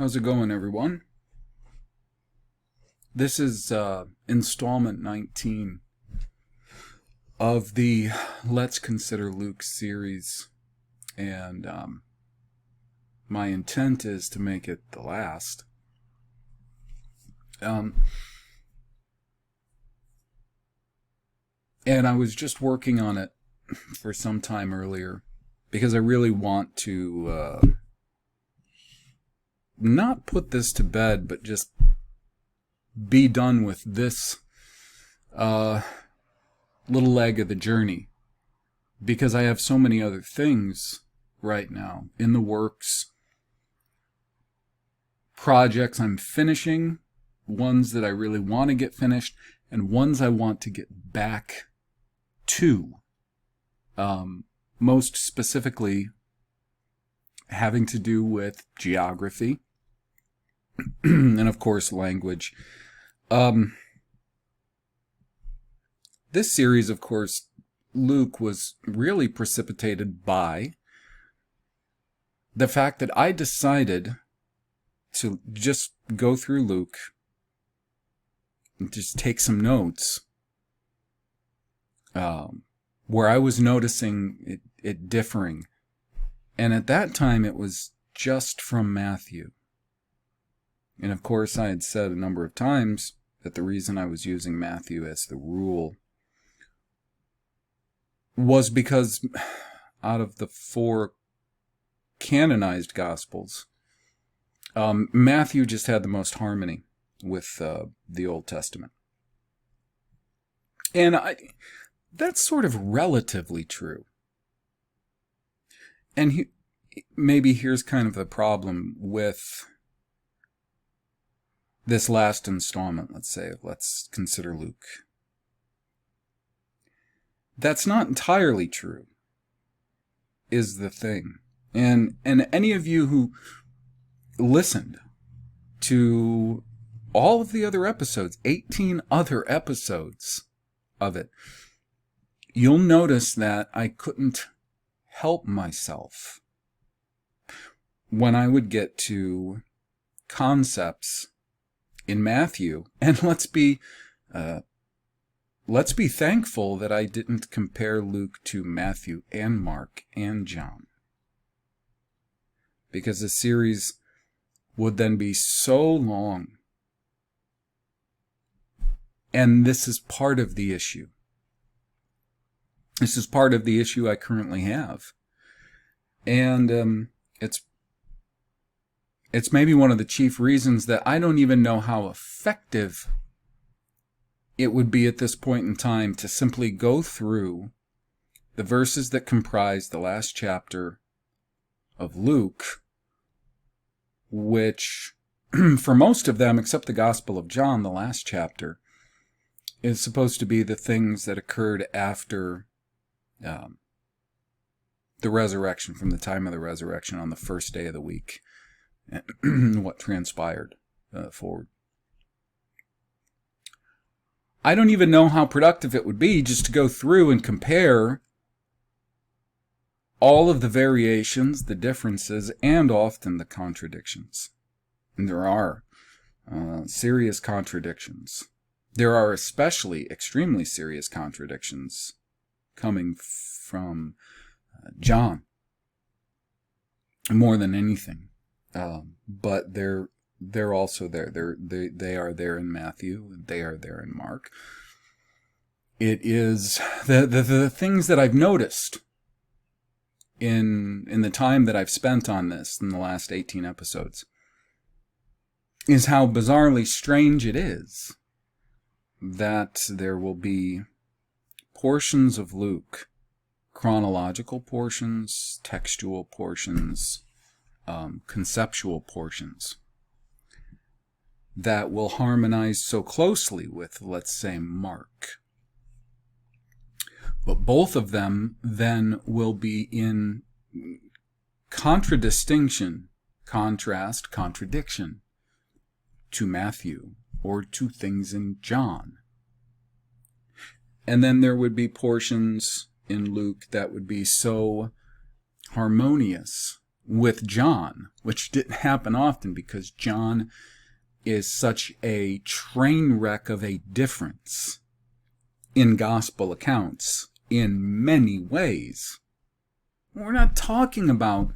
How's it going, everyone? This is installment 19 of the Let's Consider Luke series, and my intent is to make it the last. And I was just working on it for some time earlier because I really want to not put this to bed, but just be done with this little leg of the journey, because I have so many other things right now in the works, projects I'm finishing, ones that I really want to get finished, and ones I want to get back to, most specifically having to do with geography and of course language. This series, of course, Luke, was really precipitated by the fact that I decided to just go through Luke and just take some notes, where I was noticing it differing. And at that time, it was just from Matthew. And of course, I had said a number of times that the reason I was using Matthew as the rule was because out of the 4 canonized Gospels, Matthew just had the most harmony with the Old Testament. And that's sort of relatively true. And maybe here's kind of the problem with this last installment, let's say, Let's Consider Luke. That's not entirely true, is the thing. And any of you who listened to all of the other episodes, 18 other episodes of it, you'll notice that I couldn't help myself when I would get to concepts in Matthew. And let's be thankful that I didn't compare Luke to Matthew and Mark and John, because the series would then be so long. And this is part of the issue. This is part of the issue I currently have. And it's maybe one of the chief reasons that I don't even know how effective it would be at this point in time to simply go through the verses that comprise the last chapter of Luke, which, for most of them, except the Gospel of John, the last chapter, is supposed to be the things that occurred after the resurrection, from the time of the resurrection on the first day of the week, and what transpired forward. I don't even know how productive it would be just to go through and compare all of the variations, the differences, and often the contradictions. And there are serious contradictions. There are especially extremely serious contradictions coming from John, more than anything. But they're also there. They are there in Matthew. They are there in Mark. It is the things that I've noticed in the time that I've spent on this in the last 18 episodes is how bizarrely strange it is that there will be portions of Luke, chronological portions, textual portions, conceptual portions, that will harmonize so closely with, let's say, Mark. But both of them then will be in contradistinction, contrast, contradiction to Matthew or to things in John. And then there would be portions in Luke that would be so harmonious with John, which didn't happen often because John is such a train wreck of a difference in gospel accounts in many ways. We're not talking about,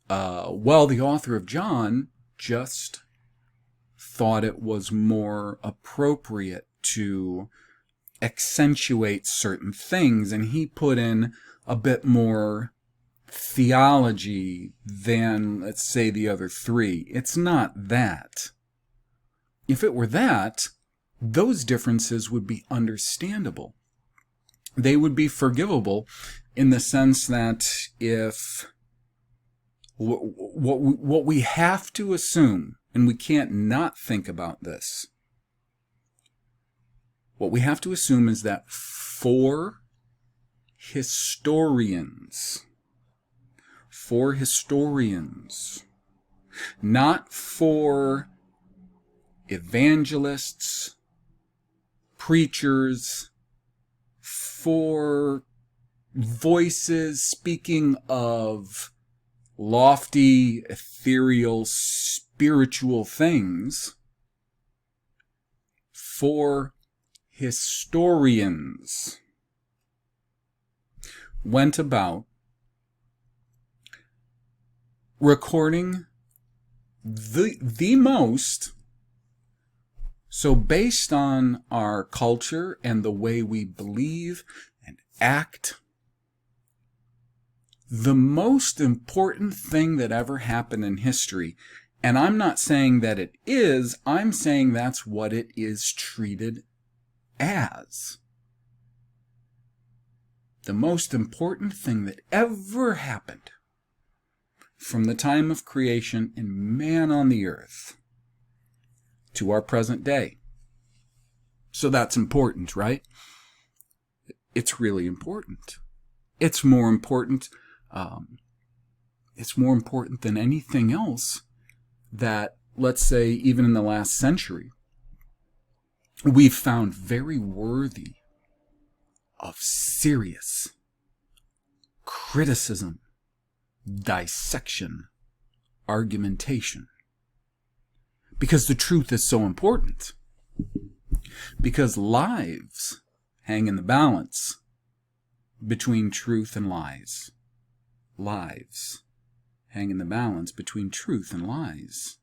the author of John just thought it was more appropriate to accentuate certain things, and he put in a bit more theology than, let's say, the other three. It's not that. If it were that, those differences would be understandable. They would be forgivable in the sense that if what we have to assume, and we can't not think about this, what we have to assume is that for historians, not for evangelists, preachers, for voices speaking of lofty, ethereal, spiritual things, for historians went about recording the most. So based on our culture and the way we believe and act, the most important thing that ever happened in history, and I'm not saying that it is, I'm saying that's what it is treated as. The most important thing that ever happened from the time of creation and man on the earth to our present day. So that's important, right? It's really important. It's more important. It's more important than anything else that, let's say, even in the last century, we've found very worthy of serious criticism, dissection, argumentation. Because the truth is so important. Because lives hang in the balance between truth and lies. Lives hang in the balance between truth and lies.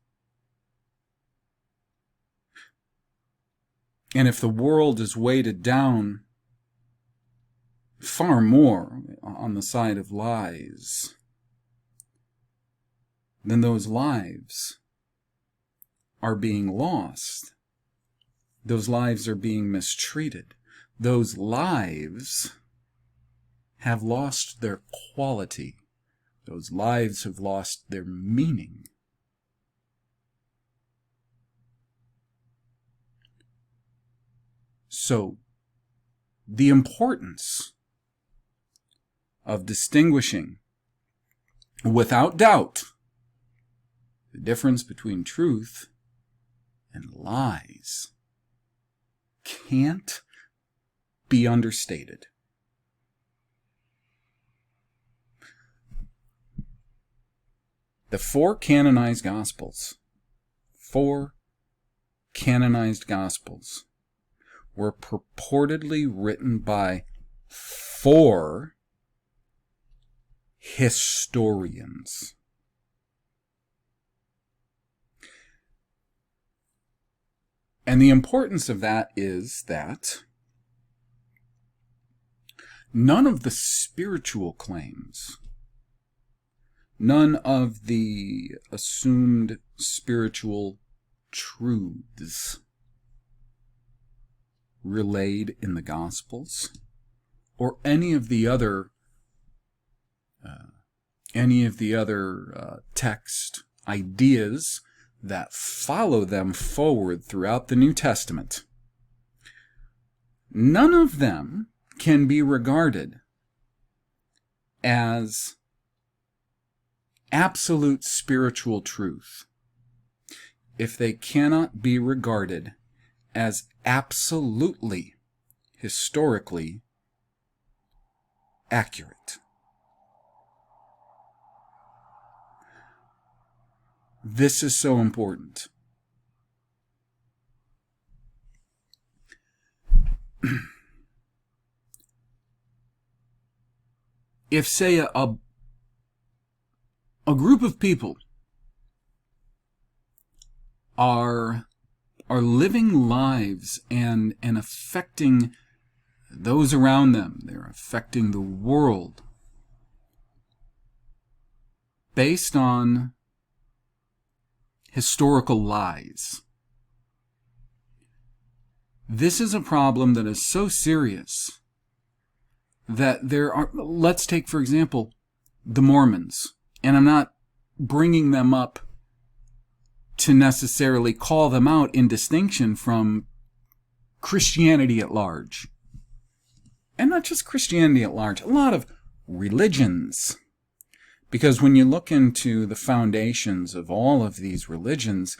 And if the world is weighted down far more on the side of lies, then those lives are being lost. Those lives are being mistreated. Those lives have lost their quality. Those lives have lost their meaning. So, the importance of distinguishing, without doubt, the difference between truth and lies can't be understated. The four canonized Gospels were purportedly written by 4 historians. And the importance of that is that none of the spiritual claims, none of the assumed spiritual truths relayed in the Gospels, or any of the other text ideas that follow them forward throughout the New Testament, none of them can be regarded as absolute spiritual truth if they cannot be regarded as absolutely historically accurate. this is so important. If, say, a group of people are living lives and affecting those around them, they're affecting the world based on historical lies. This is a problem that is so serious that there are, let's take, for example, the Mormons, and I'm not bringing them up to necessarily call them out in distinction from Christianity at large. And not just Christianity at large, a lot of religions. Because when you look into the foundations of all of these religions,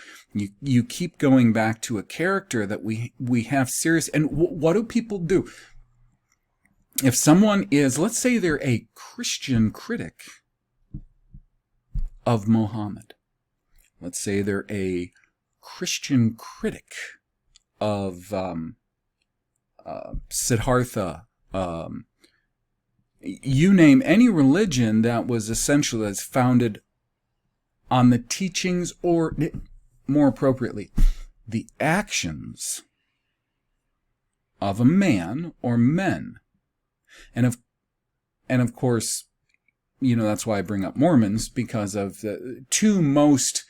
you keep going back to a character that we have serious... And what do people do? If someone is, let's say they're a Christian critic of Muhammad. Let's say they're a Christian critic of Siddhartha. You name any religion that was essentially that's founded on the teachings, or more appropriately, the actions of a man or men. And of course, you know, that's why I bring up Mormons, because of the two most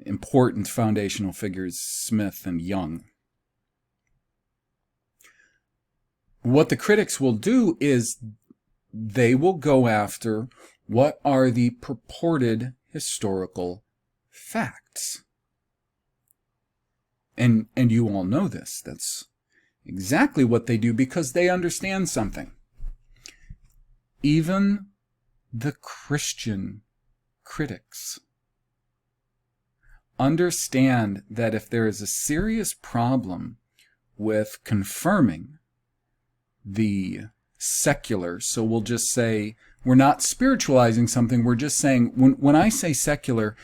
important foundational figures, Smith and Young. What the critics will do is they will go after what are the purported historical facts. And you all know this. That's exactly what they do, because they understand something. Even the Christian critics understand that if there is a serious problem with confirming the secular, so we'll just say, we're not spiritualizing something, we're just saying, when I say secular,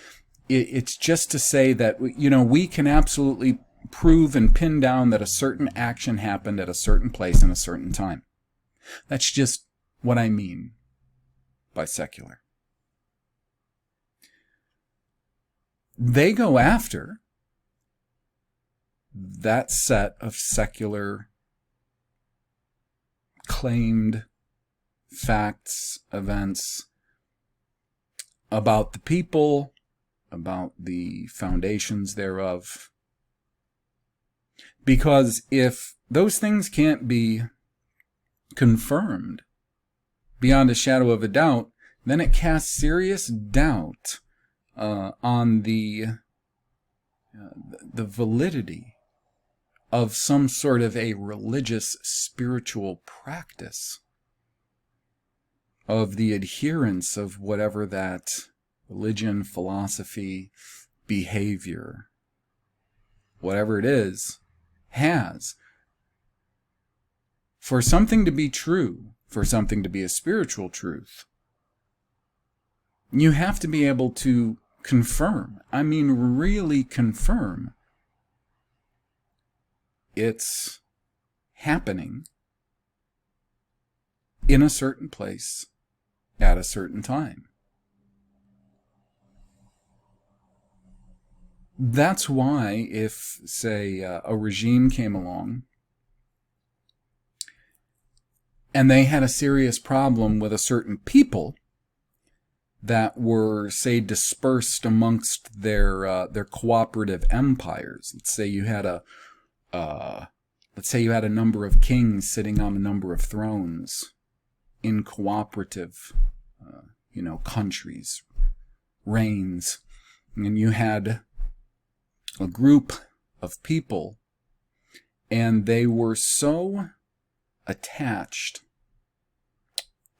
it's just to say that, you know, we can absolutely prove and pin down that a certain action happened at a certain place in a certain time. That's just what I mean by secular. They go after that set of secular claimed facts, events about the people, about the foundations thereof. Because if those things can't be confirmed beyond a shadow of a doubt, then it casts serious doubt on the validity of some sort of a religious spiritual practice, of the adherence of whatever that religion, philosophy, behavior, whatever it is, has. For something to be true, for something to be a spiritual truth, you have to be able to confirm, I mean really confirm, it's happening in a certain place at a certain time. That's why if, say, a regime came along and they had a serious problem with a certain people that were, say, dispersed amongst their cooperative empires. Let's say you had a number of kings sitting on a number of thrones in cooperative, countries, reigns, and you had a group of people, and they were so attached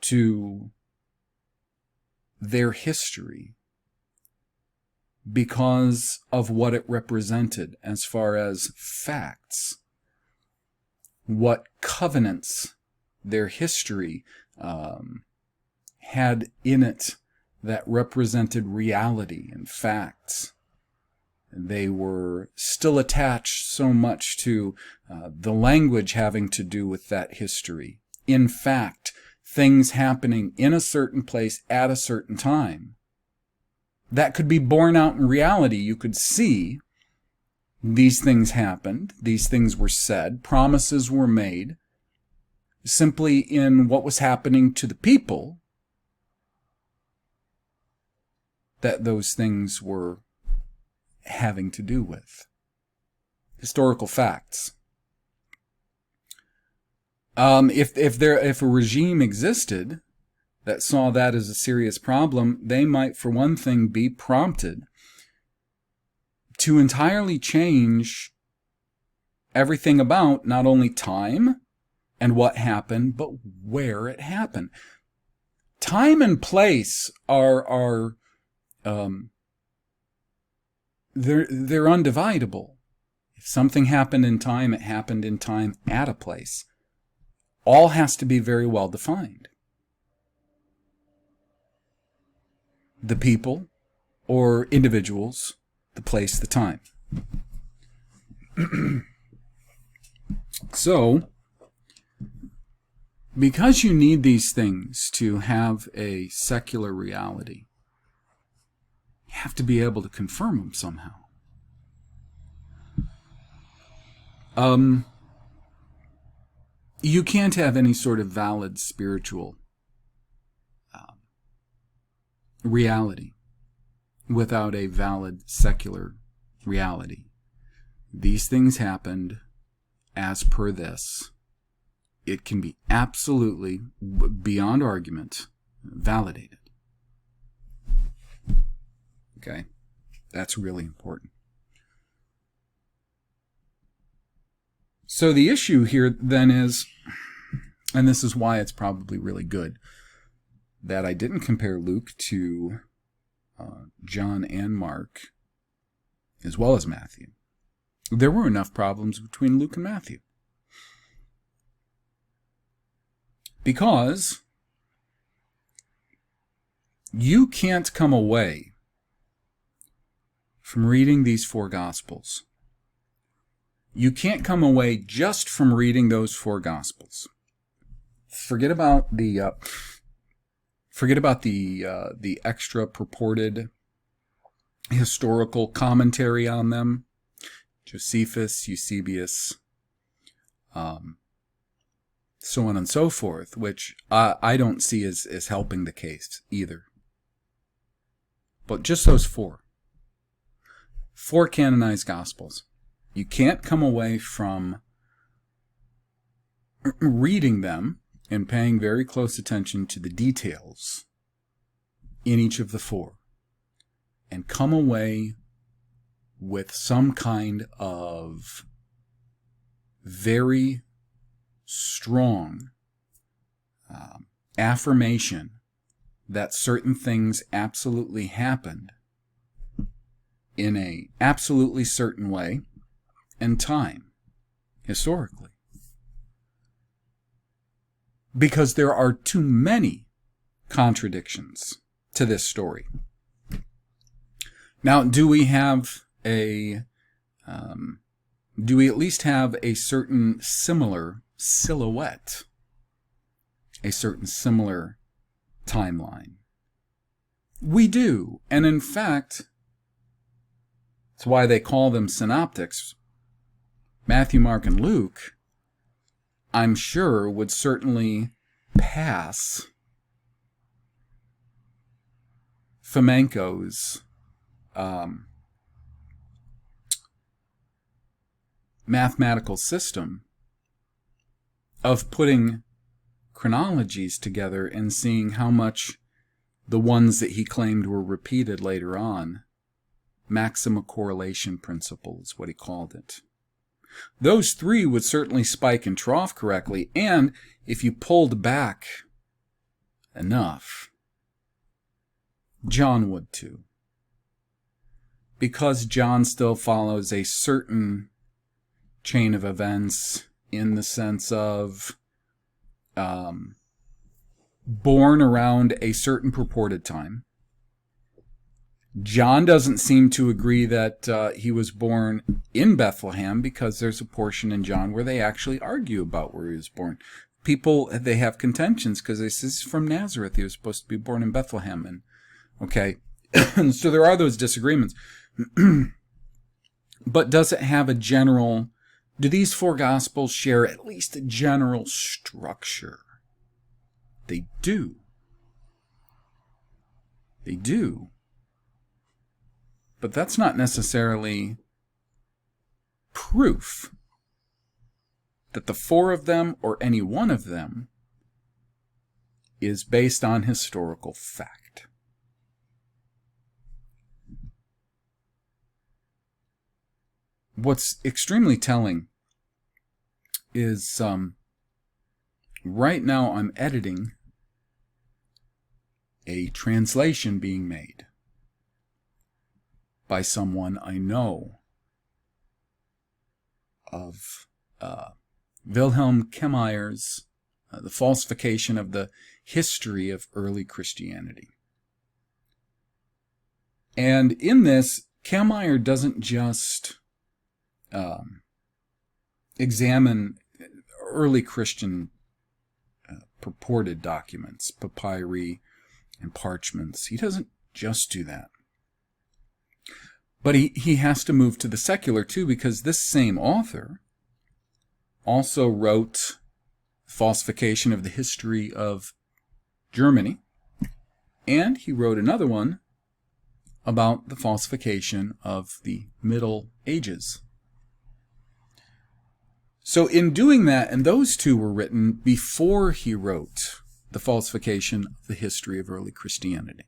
to their history because of what it represented as far as facts, what covenants their history had in it that represented reality and facts. They were still attached so much to the language having to do with that history. In fact, things happening in a certain place at a certain time. That could be borne out in reality. You could see these things happened, these things were said, promises were made, simply in what was happening to the people that those things were having to do with. Historical facts. If a regime existed that saw that as a serious problem, they might, for one thing, be prompted to entirely change everything about not only time and what happened, but where it happened. Time and place are they're undividable. If something happened in time, it happened in time at a place. All has to be very well defined. The people or individuals, the place, the time. So, because you need these things to have a secular reality, you have to be able to confirm them somehow. You can't have any sort of valid spiritual reality without a valid secular reality. These things happened as per this. It can be absolutely, beyond argument, validated. Okay? That's really important. So the issue here then is, and this is why it's probably really good, that I didn't compare Luke to John and Mark, as well as Matthew. There were enough problems between Luke and Matthew. Because you can't come away from reading these four Gospels. You can't come away just from reading those four Gospels. Forget about the extra purported historical commentary on them, Josephus, Eusebius, so on and so forth, which I don't see as helping the case either. But just those four canonized Gospels. You can't come away from reading them and paying very close attention to the details in each of the four and come away with some kind of very strong affirmation that certain things absolutely happened in a absolutely certain way and time, historically. Because there are too many contradictions to this story. Now, do we at least have a certain similar silhouette? A certain similar timeline? We do. And in fact, that's why they call them synoptics. Matthew, Mark, and Luke, I'm sure, would certainly pass Fomenko's mathematical system of putting chronologies together and seeing how much the ones that he claimed were repeated later on, maximum correlation principle is what he called it. Those three would certainly spike and trough correctly, and if you pulled back enough, John would too. Because John still follows a certain chain of events in the sense of born around a certain purported time, John doesn't seem to agree that he was born in Bethlehem, because there's a portion in John where they actually argue about where he was born. People, they have contentions because they say this is from Nazareth. He was supposed to be born in Bethlehem. And okay, so there are those disagreements. But does it have a general, do these four Gospels share at least a general structure? They do. They do. But that's not necessarily proof that the four of them or any one of them is based on historical fact. What's extremely telling is right now I'm editing a translation being made by someone I know of Wilhelm Kemmeyer's The Falsification of the History of Early Christianity. And in this, Kemmeyer doesn't just examine early Christian purported documents, papyri and parchments. He doesn't just do that. But he has to move to the secular too, because this same author also wrote Falsification of the History of Germany, and he wrote another one about the falsification of the Middle Ages. So in doing that, and those two were written before he wrote the Falsification of the History of Early Christianity.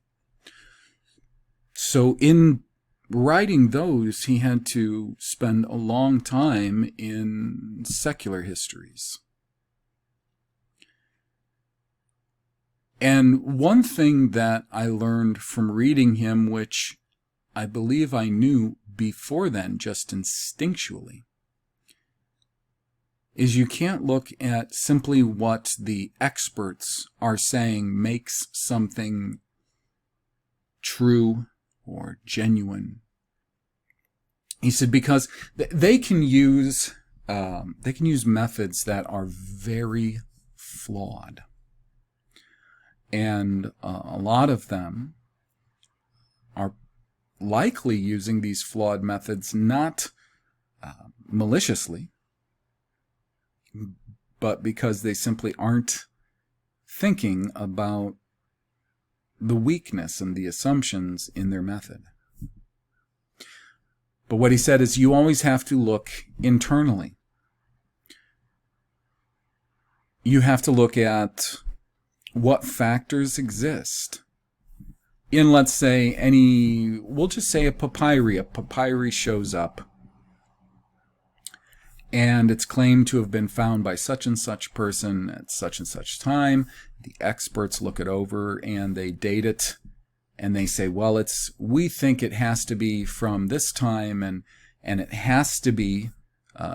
So in writing those, he had to spend a long time in secular histories. And one thing that I learned from reading him, which I believe I knew before then, just instinctually, is you can't look at simply what the experts are saying makes something true or genuine. He said because they can use methods that are very flawed, and a lot of them are likely using these flawed methods not maliciously, but because they simply aren't thinking about the weakness and the assumptions in their method. But what he said is you always have to look internally. You have to look at what factors exist. In, let's say, we'll just say a papyri. A papyri shows up, and it's claimed to have been found by such and such person at such and such time. The experts look it over and they date it, and they say, well, we think it has to be from this time, and it has to be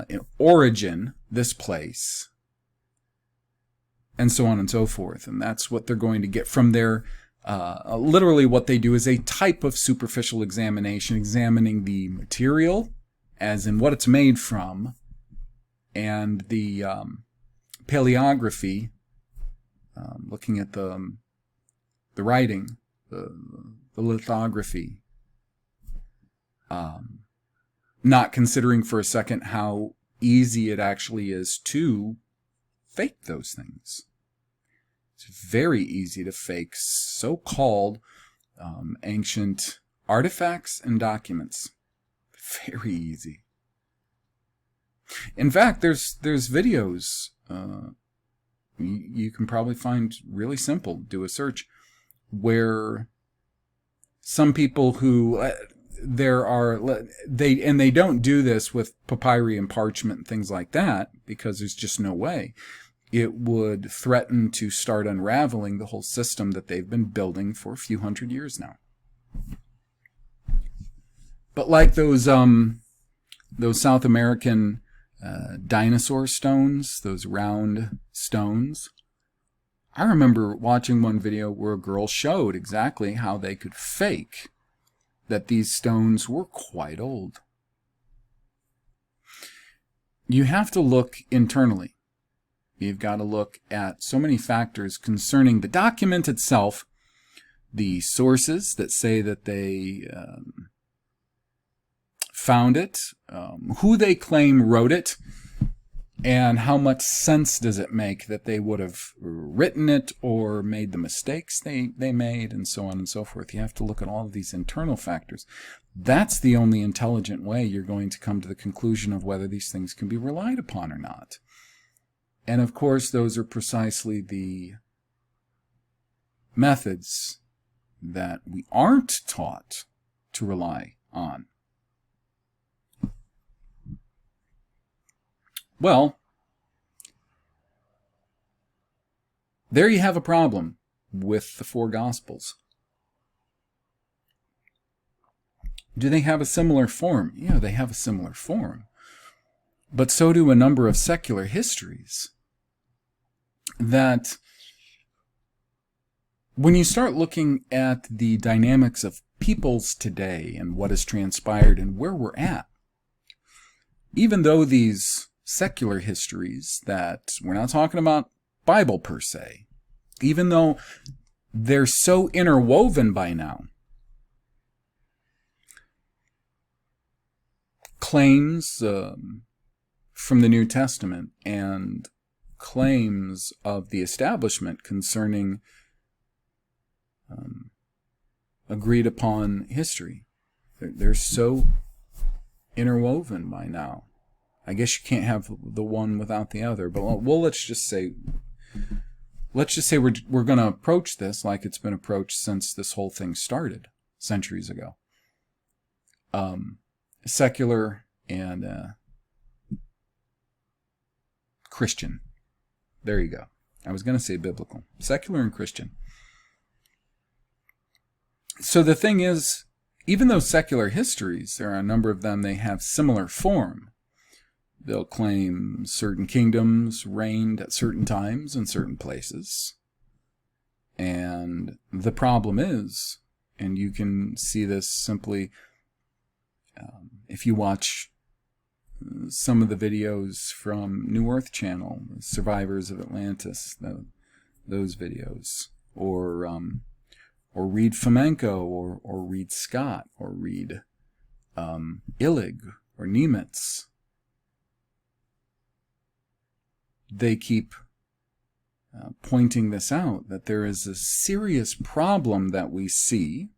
in origin, this place, and so on and so forth. And that's what they're going to get from their, literally what they do is a type of superficial examination, examining the material, as in what it's made from, and the paleography, looking at the writing, the lithography, not considering for a second how easy it actually is to fake those things. It's very easy to fake so-called ancient artifacts and documents. Very easy. In fact, there's videos you can probably find really simple. Do a search where some people who they don't do this with papyri and parchment and things like that, because there's just no way. It would threaten to start unraveling the whole system that they've been building for a few hundred years now. But like those South American dinosaur stones, those round stones, I remember watching one video where a girl showed exactly how they could fake that these stones were quite old. You have to look internally. You've got to look at so many factors concerning the document itself, the sources that say that they found it, who they claim wrote it, and how much sense does it make that they would have written it or made the mistakes they made, and so on and so forth. You have to look at all of these internal factors. That's the only intelligent way you're going to come to the conclusion of whether these things can be relied upon or not. And of course, those are precisely the methods that we aren't taught to rely on. Well, there you have a problem with the four Gospels. Do they have a similar form? Yeah, they have a similar form. But so do a number of secular histories. That when you start looking at the dynamics of peoples today and what has transpired and where we're at, even though these secular histories, that we're not talking about Bible per se, even though they're so interwoven by now, claims from the New Testament and claims of the establishment concerning agreed upon history, they're so interwoven by now. I guess you can't have the one without the other, but well, let's just say we're going to approach this like it's been approached since this whole thing started centuries ago. Secular and Christian. There you go. I was going to say biblical. Secular and Christian. So the thing is, even though secular histories, there are a number of them, they have similar form. They'll claim certain kingdoms reigned at certain times in certain places. And the problem is, and you can see this simply if you watch some of the videos from New Earth Channel, Survivors of Atlantis, those videos, or read Fomenko, or read Scott, or read Illig, or Nemitz. They keep pointing this out, that there is a serious problem that we see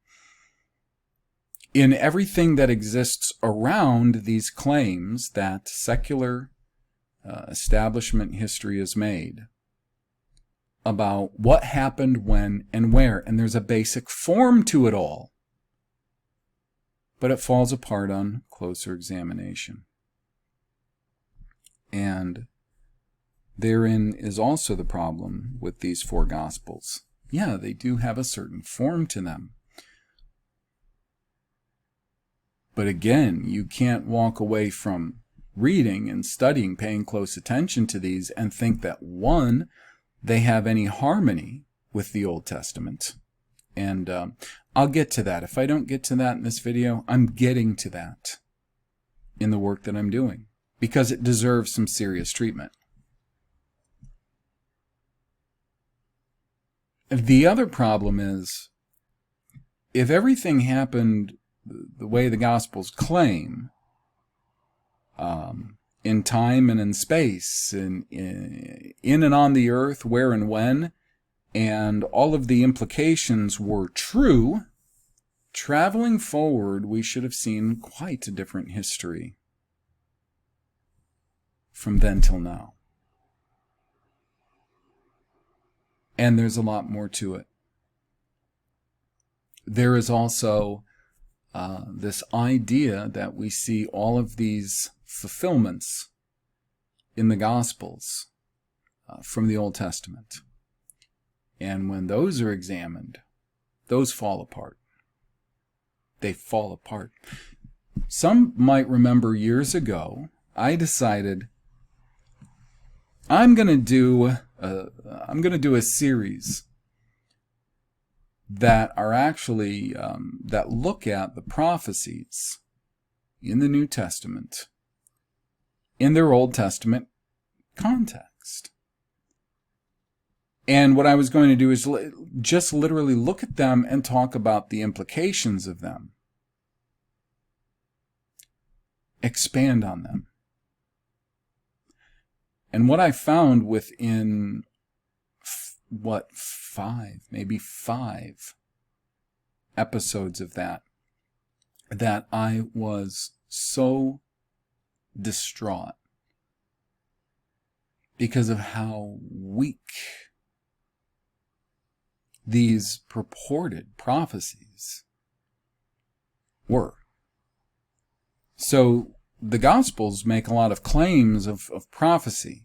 in everything that exists around these claims that secular establishment history is made about what happened when and where. And there's a basic form to it all, but it falls apart on closer examination. And therein is also the problem with these four Gospels. Yeah, they do have a certain form to them. But again, you can't walk away from reading and studying, paying close attention to these, and think that, one, they have any harmony with the Old Testament. And I'll get to that. If I don't get to that in this video, I'm getting to that in the work that I'm doing, because it deserves some serious treatment. The other problem is, if everything happened the way the Gospels claim, in time and in space, in and on the earth, where and when, and all of the implications were true, traveling forward, we should have seen quite a different history from then till now. And there's a lot more to it. There is also this idea that we see all of these fulfillments in the Gospels from the Old Testament. And when those are examined, those fall apart. They fall apart. Some might remember years ago, I decided I'm going to do a series that are actually, that look at the prophecies in the New Testament in their Old Testament context. And what I was going to do is just literally look at them and talk about the implications of them. Expand on them. And what I found within, maybe five episodes of that I was so distraught because of how weak these purported prophecies were. So the Gospels make a lot of claims of prophecy.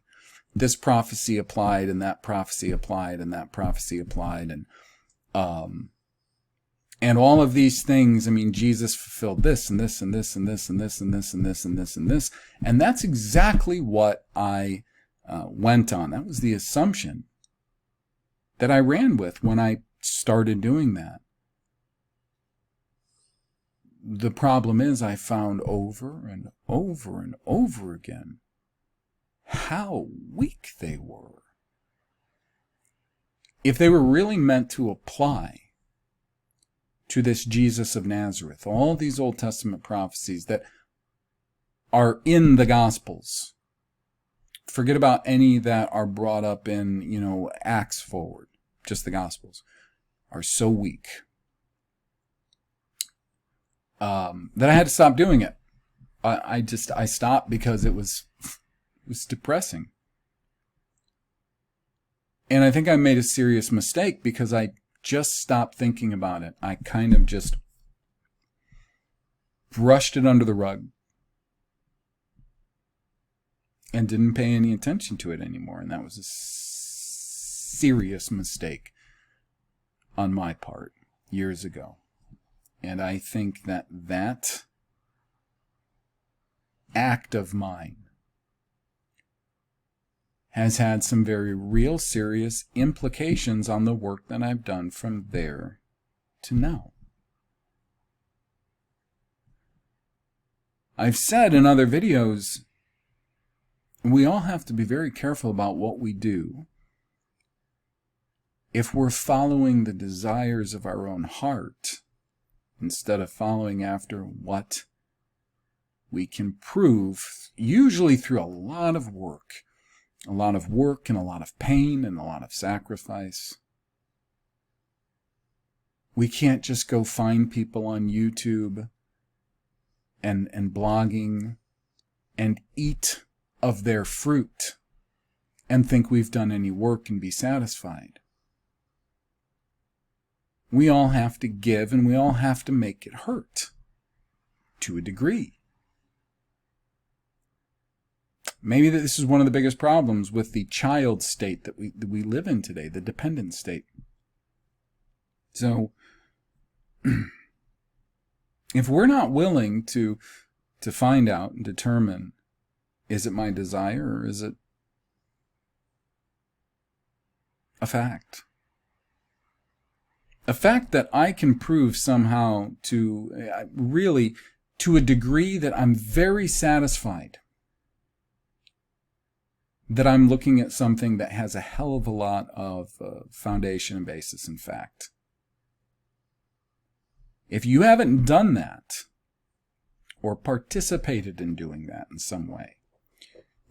This prophecy applied, and that prophecy applied, and that prophecy applied, and all of these things. I mean, Jesus fulfilled this and this and this and this and this and this and this and this and this, and that's exactly what I went on. That was the assumption that I ran with when I started doing that. The problem is I found over and over and over again how weak they were. If they were really meant to apply to this Jesus of Nazareth, all these Old Testament prophecies that are in the Gospels, forget about any that are brought up in, Acts forward, just the Gospels, are so weak that I had to stop doing it. I stopped because it was depressing. And I think I made a serious mistake because I just stopped thinking about it. I kind of just brushed it under the rug and didn't pay any attention to it anymore. And that was a serious mistake on my part years ago. And I think that act of mine has had some very real serious implications on the work that I've done from there to now. I've said in other videos, we all have to be very careful about what we do if we're following the desires of our own heart instead of following after what we can prove, usually through a lot of work and a lot of pain and a lot of sacrifice. We can't just go find people on YouTube and blogging and eat of their fruit and think we've done any work and be satisfied. We all have to give, and we all have to make it hurt to a degree. Maybe this is one of the biggest problems with the child state that we live in today, the dependent state. So, if we're not willing to find out and determine, is it my desire or is it a fact? A fact that I can prove somehow to a degree that I'm very satisfied that I'm looking at something that has a hell of a lot of foundation and basis in fact. If you haven't done that or participated in doing that in some way,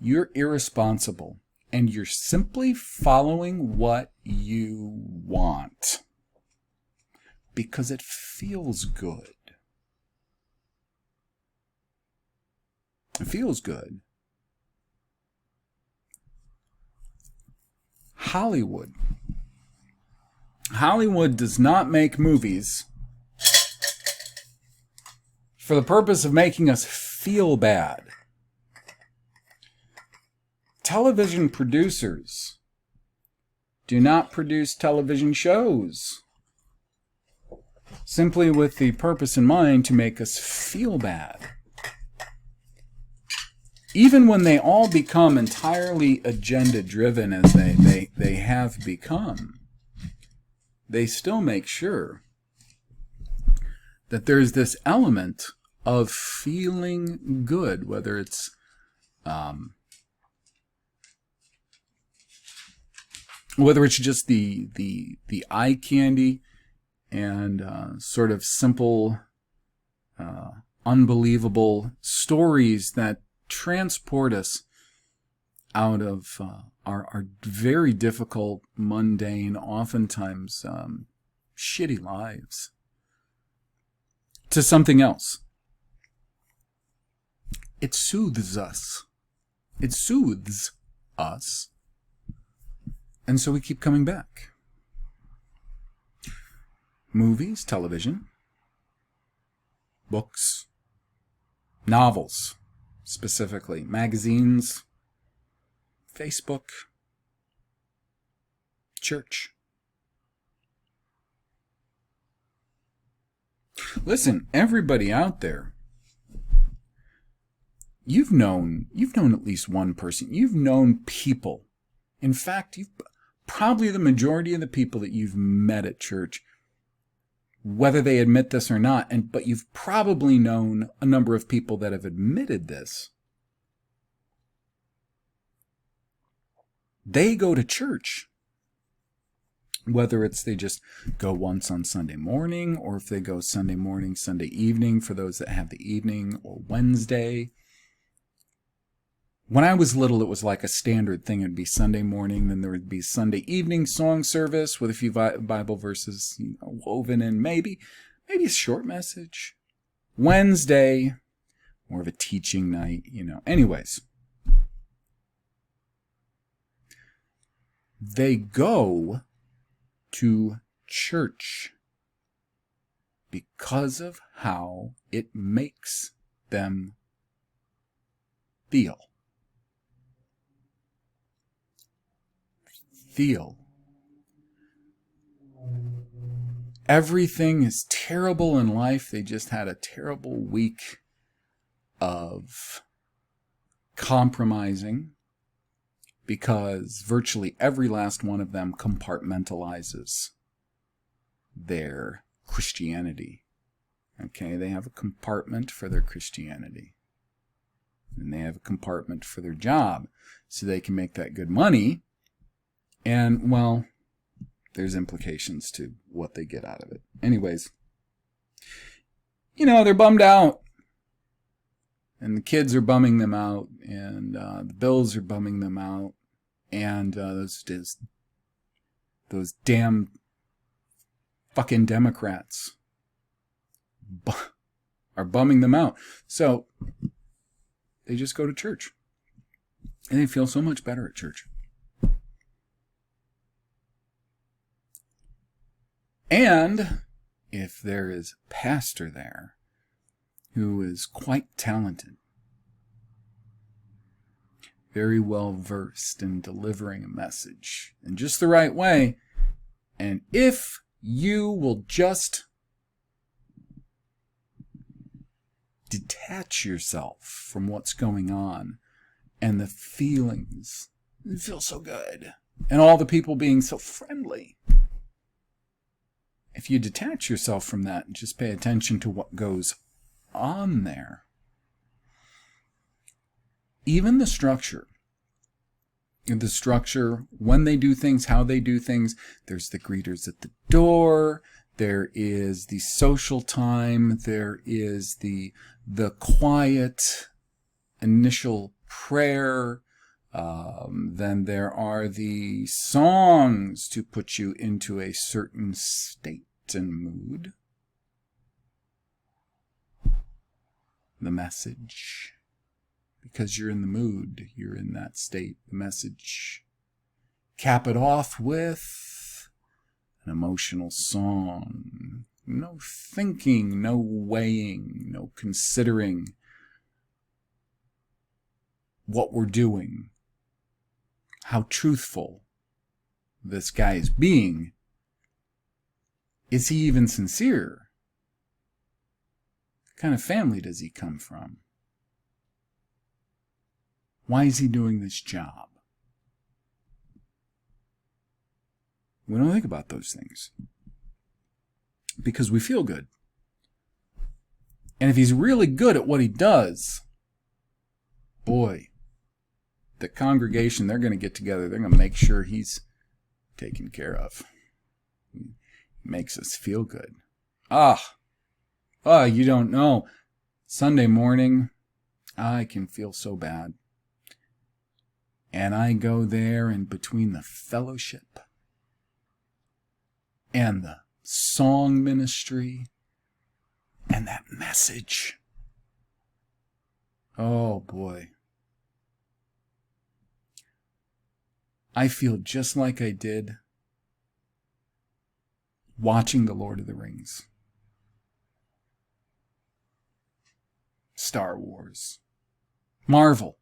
you're irresponsible and you're simply following what you want. Because it feels good. It feels good. Hollywood does not make movies for the purpose of making us feel bad. Television producers do not produce television shows simply with the purpose in mind to make us feel bad. Even when they all become entirely agenda-driven, as they have become, they still make sure that there's this element of feeling good, whether it's just the eye candy and sort of simple, unbelievable stories that transport us out of our very difficult, mundane, oftentimes shitty lives, to something else. It soothes us. It soothes us. And so we keep coming back. Movies, television, books, novels, specifically, magazines, Facebook, church. Listen, everybody out there, you've known at least one person. You've known people. In fact, probably the majority of the people that you've met at church, whether they admit this or not, but you've probably known a number of people that have admitted this. They go to church, whether it's they just go once on Sunday morning, or if they go Sunday morning, Sunday evening for those that have the evening, or Wednesday. When I was little, it was like a standard thing. It would be Sunday morning, then there would be Sunday evening song service with a few Bible verses woven in, maybe a short message. Wednesday, more of a teaching night, Anyways, they go to church because of how it makes them feel. Everything is terrible in life. They just had a terrible week of compromising because virtually every last one of them compartmentalizes their Christianity. Okay, they have a compartment for their Christianity. And they have a compartment for their job so they can make that good money. And, well, there's implications to what they get out of it. Anyways, they're bummed out. And the kids are bumming them out. And the bills are bumming them out. And those damn fucking Democrats are bumming them out. So they just go to church. And they feel so much better at church. And if there is a pastor there who is quite talented, very well versed in delivering a message in just the right way, and if you will just detach yourself from what's going on and the feelings, it feels so good, and all the people being so friendly. If you detach yourself from that and just pay attention to what goes on there, even the structure, when they do things, how they do things, there's the greeters at the door, there is the social time, there is the quiet initial prayer, then there are the songs to put you into a certain state and mood. The message, because you're in the mood, you're in that state. The message. Cap it off with an emotional song. No thinking, no weighing, no considering what we're doing. How truthful this guy is being. Is he even sincere? What kind of family does he come from? Why is he doing this job? We don't think about those things. because we feel good. And if he's really good at what he does, boy, the congregation, they're going to get together. They're going to make sure he's taken care of. He makes us feel good. You don't know. Sunday morning, I can feel so bad. And I go there, and between the fellowship and the song ministry and that message, oh boy, I feel just like I did watching The Lord of the Rings, Star Wars, Marvel.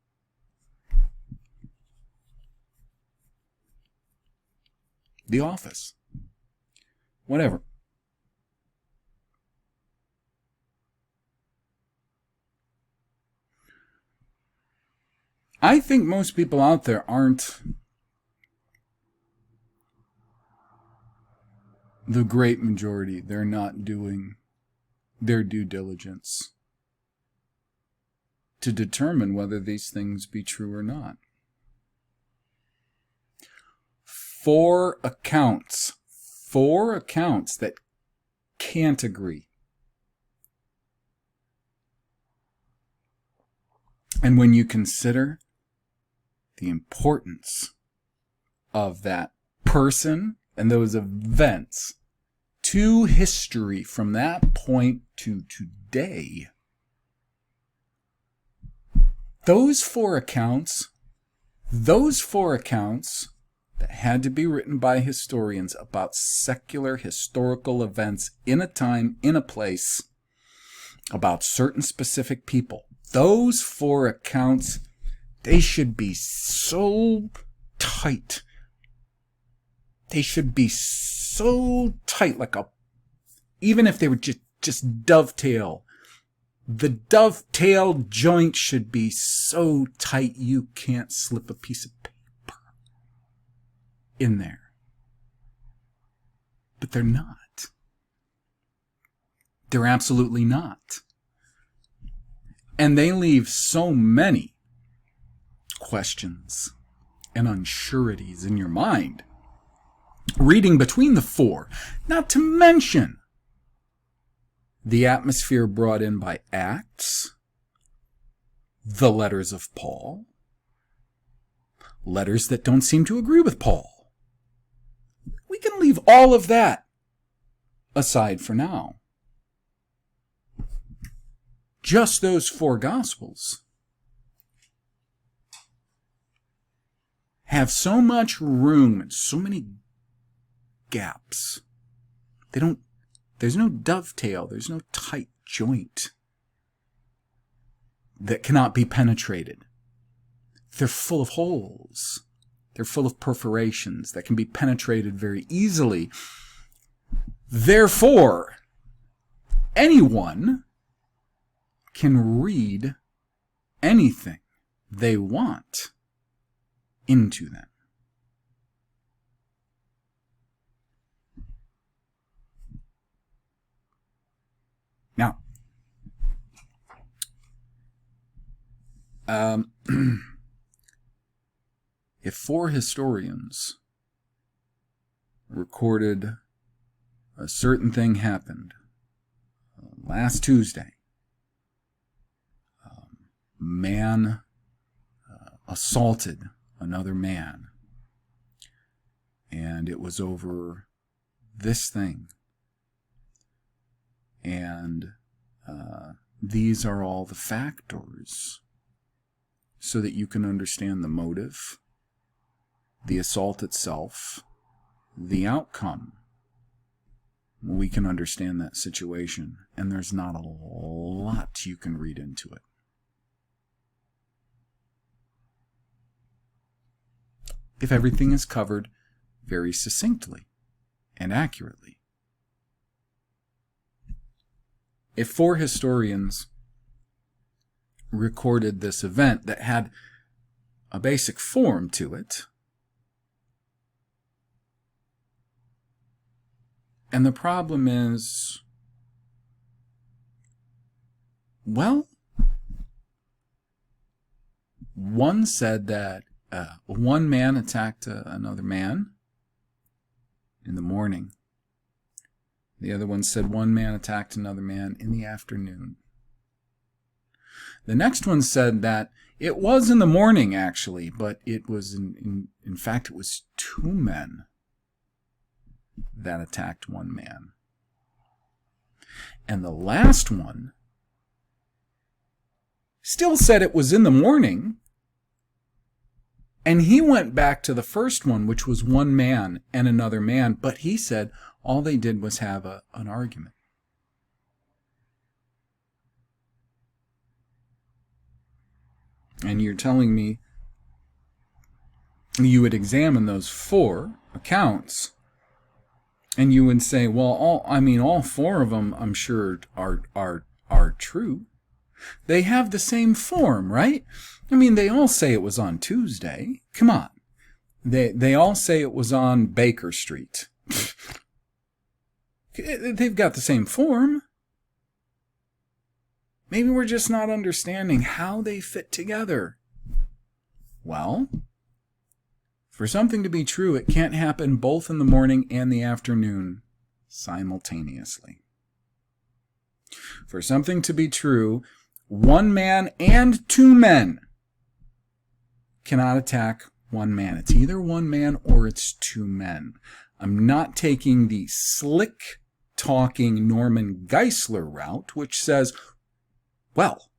The Office. Whatever. I think most people out there aren't the great majority. They're not doing their due diligence to determine whether these things be true or not. 4 accounts that can't agree. And when you consider the importance of that person and those events to history from that point to today, those four accounts that had to be written by historians about secular historical events in a time, in a place, about certain specific people. Those 4 accounts, they should be so tight. They should be so tight, even if they were just dovetail. The dovetail joint should be so tight you can't slip a piece of paper in there. But they're not. They're absolutely not. And they leave so many questions and unsureties in your mind. Reading between the 4, not to mention the atmosphere brought in by Acts, the letters of Paul, letters that don't seem to agree with Paul. We can leave all of that aside for now. Just those 4 Gospels have so much room and so many gaps. There's no dovetail, there's no tight joint that cannot be penetrated. They're full of holes. They're full of perforations that can be penetrated very easily. Therefore, anyone can read anything they want into them. Now, if 4 historians recorded a certain thing happened last Tuesday, man assaulted another man, and it was over this thing, and these are all the factors so that you can understand the motive, the assault itself, the outcome. We can understand that situation, and there's not a lot you can read into it. If everything is covered very succinctly and accurately. If 4 historians recorded this event that had a basic form to it, And the problem is, well, one said that one man attacked another man in the morning. The other one said one man attacked another man in the afternoon. The next one said that it was in the morning, actually, but it was, in fact, it was two men that attacked one man. And the last one still said it was in the morning, and he went back to the first one, which was one man and another man, but he said all they did was have an argument. And you're telling me you would examine those 4 accounts and you would say, well, all 4 of them, I'm sure, are true. They have the same form, right? I mean, they all say it was on Tuesday. Come on. They all say it was on Baker Street. They've got the same form. Maybe we're just not understanding how they fit together. Well, for something to be true, it can't happen both in the morning and the afternoon simultaneously. For something to be true, one man and 2 men cannot attack one man. It's either one man or it's 2 men. I'm not taking the slick-talking Norman Geisler route, which says, well,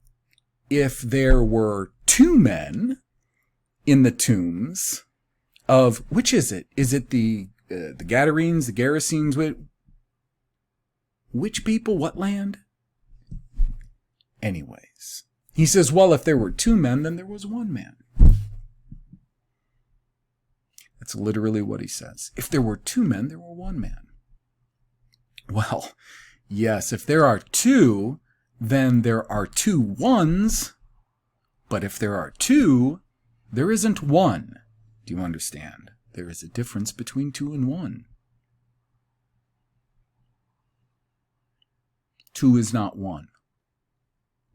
if there were 2 men in the tombs of, which is it? Is it the Gadarenes, the Gerasenes? Which people? What land? Anyways, he says, well, if there were 2 men, then there was 1 man. That's literally what he says. If there were 2 men, there were 1 man. Well, yes, if there are 2, then there are 2 ones, but if there are 2, there isn't 1. Do you understand? There is a difference between 2 and 1. 2 is not 1.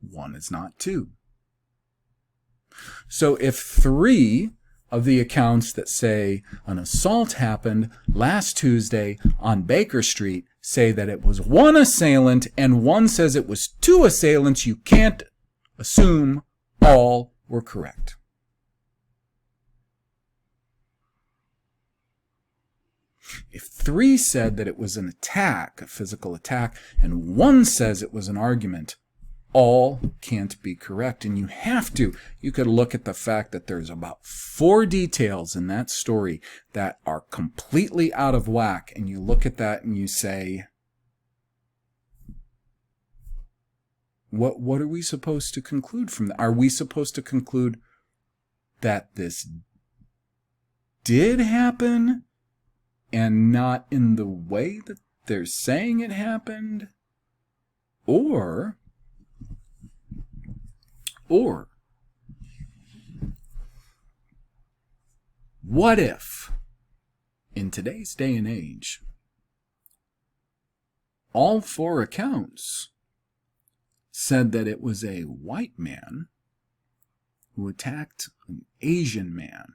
1 is not 2. So if 3 of the accounts that say an assault happened last Tuesday on Baker Street say that it was 1 assailant and 1 says it was 2 assailants, you can't assume all were correct. If 3 said that it was an attack, a physical attack, and 1 says it was an argument, all can't be correct. And you could look at the fact that there's about 4 details in that story that are completely out of whack, and you look at that and you say, what are we supposed to conclude from that? Are we supposed to conclude that this did happen and not in the way that they're saying it happened? Or what if, in today's day and age, all 4 accounts said that it was a white man who attacked an Asian man,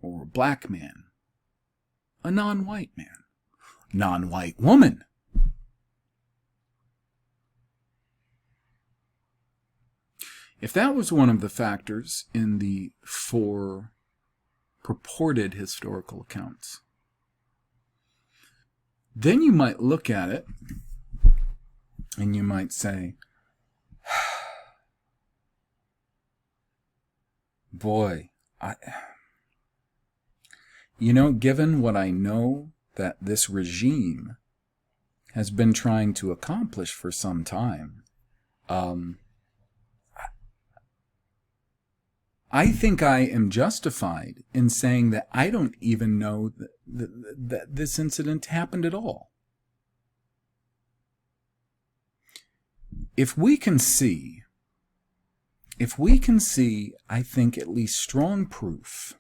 or a black man, a non-white man, non-white woman? If that was one of the factors in the 4 purported historical accounts, then you might look at it and you might say, boy, given what I know that this regime has been trying to accomplish for some time, I think I am justified in saying that I don't even know that this incident happened at all. If we can see, I think, at least strong proof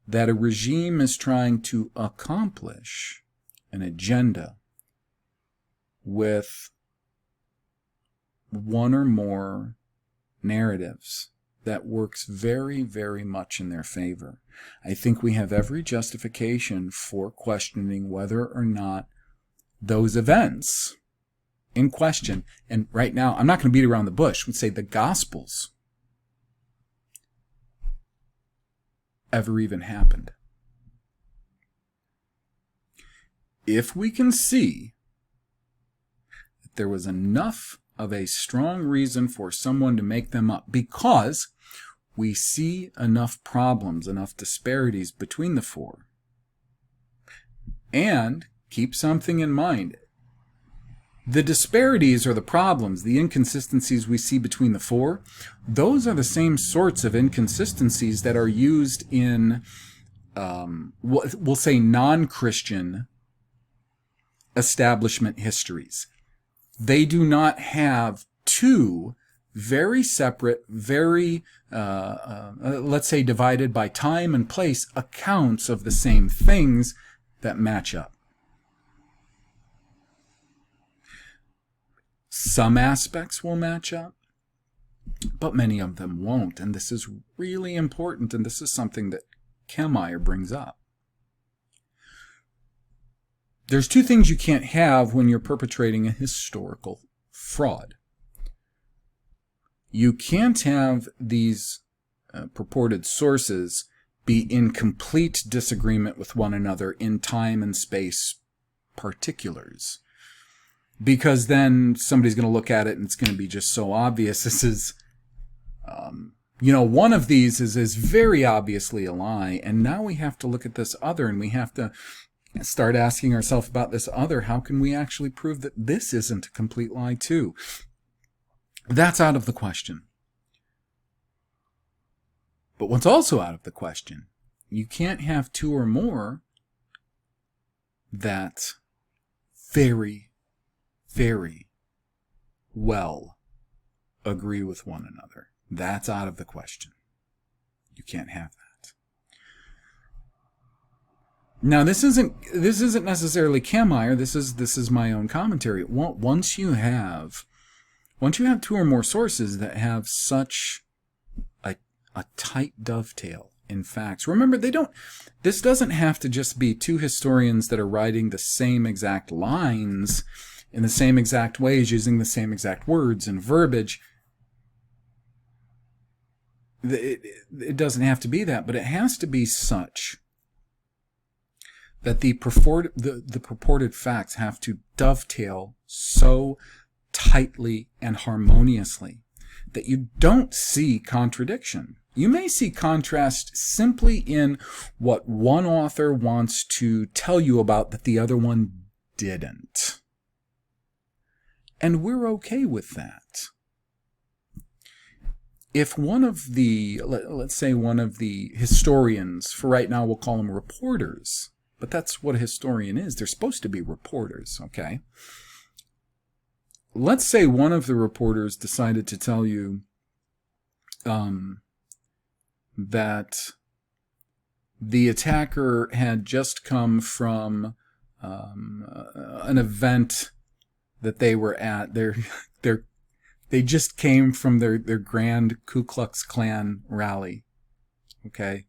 that a regime is trying to accomplish an agenda with one or more narratives that works very, very much in their favor. I think we have every justification for questioning whether or not those events in question, and right now I'm not going to beat around the bush, would say the Gospels ever even happened. If we can see that there was enough of a strong reason for someone to make them up, because we see enough problems, enough disparities between the four. And keep something in mind. The disparities or the problems, the inconsistencies we see between the four, those are the same sorts of inconsistencies that are used in, we'll say, non-Christian establishment histories. They do not have two very separate, very, let's say, divided by time and place accounts of the same things that match up. Some aspects will match up, but many of them won't. And this is really important, and this is something that Kemmeyer brings up. There's two things you can't have when you're perpetrating a historical fraud. You can't have these purported sources be in complete disagreement with one another in time and space particulars. Because then somebody's going to look at it and it's going to be just so obvious. This is, one of these is very obviously a lie. And now we have to look at this other, and we have to start asking ourselves about this other. How can we actually prove that this isn't a complete lie too? That's out of the question. But what's also out of the question, you can't have two or more that very, very well agree with one another. That's out of the question. You can't have that. Now, this isn't necessarily Kemmeyer. This is my own commentary. Once you have two or more sources that have such a tight dovetail in facts. Remember, this doesn't have to just be two historians that are writing the same exact lines in the same exact ways, using the same exact words and verbiage. It doesn't have to be that, but it has to be such that the purported facts have to dovetail so tightly and harmoniously that you don't see contradiction. You may see contrast simply in what one author wants to tell you about that the other one didn't. And we're okay with that. If one of the, let's say one of the historians, for right now we'll call them reporters, but that's what a historian is. They're supposed to be reporters, okay? Let's say one of the reporters decided to tell you that the attacker had just come from an event that they were at. They just came from their grand Ku Klux Klan rally, okay?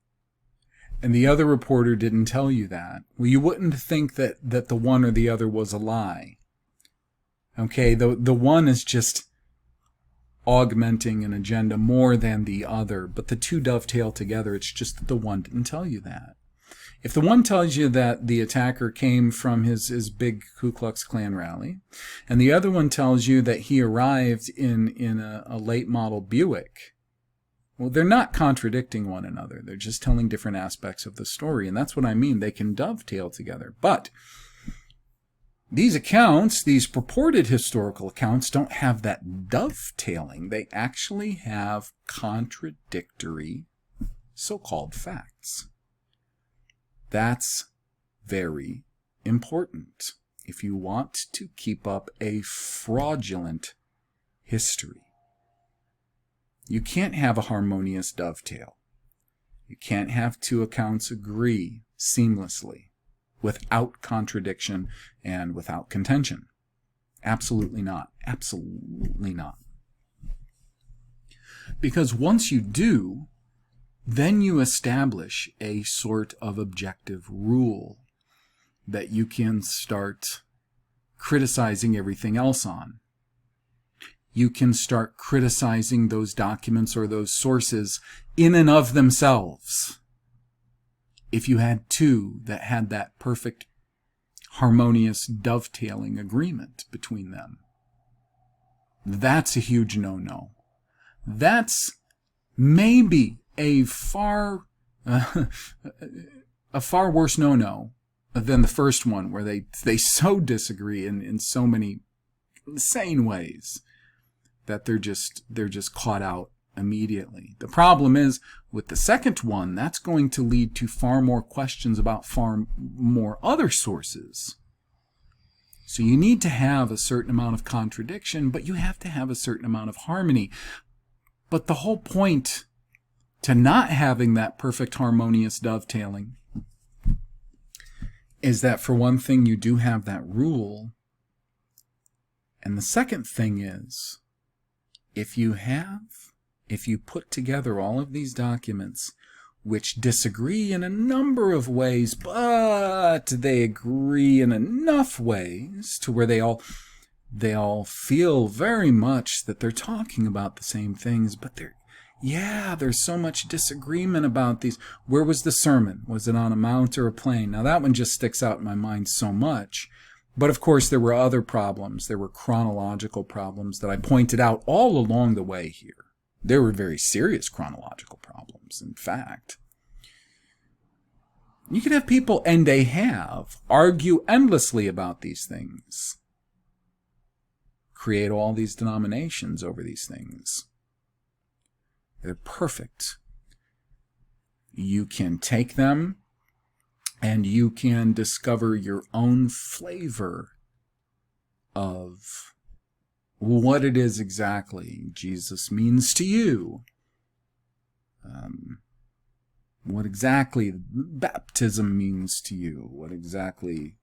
And the other reporter didn't tell you that. Well, you wouldn't think that the one or the other was a lie. Okay, the one is just augmenting an agenda more than the other, but the two dovetail together. It's just that the one didn't tell you that. If the one tells you that the attacker came from his big Ku Klux Klan rally, and the other one tells you that he arrived in a late model Buick, well, they're not contradicting one another. They're just telling different aspects of the story, and that's what I mean. They can dovetail together. But these accounts, these purported historical accounts, don't have that dovetailing. They actually have contradictory so-called facts. That's very important if you want to keep up a fraudulent history. You can't have a harmonious dovetail. You can't have two accounts agree seamlessly. without contradiction and without contention. Absolutely not. Absolutely not. Because once you do, then you establish a sort of objective rule that you can start criticizing everything else on. You can start criticizing those documents or those sources in and of themselves. If you had two that had that perfect, harmonious, dovetailing agreement between them, that's a huge no-no. That's maybe a far worse no-no than the first one, where they so disagree in so many insane ways that they're just caught out immediately. The problem is, with the second one, that's going to lead to far more questions about far more other sources. So you need to have a certain amount of contradiction, but you have to have a certain amount of harmony. But the whole point to not having that perfect harmonious dovetailing is that, for one thing, you do have that rule. And the second thing is, if you put together all of these documents which disagree in a number of ways, but they agree in enough ways to where they all feel very much that they're talking about the same things, but there's so much disagreement about these. Where was the sermon? Was it on a mount or a plain? Now that one just sticks out in my mind so much. But of course there were other problems. There were chronological problems that I pointed out all along the way here. There were very serious chronological problems, in fact. You could have people, and they have, argue endlessly about these things. Create all these denominations over these things. They're perfect. You can take them and you can discover your own flavor of what it is exactly Jesus means to you. What exactly baptism means to you. What exactly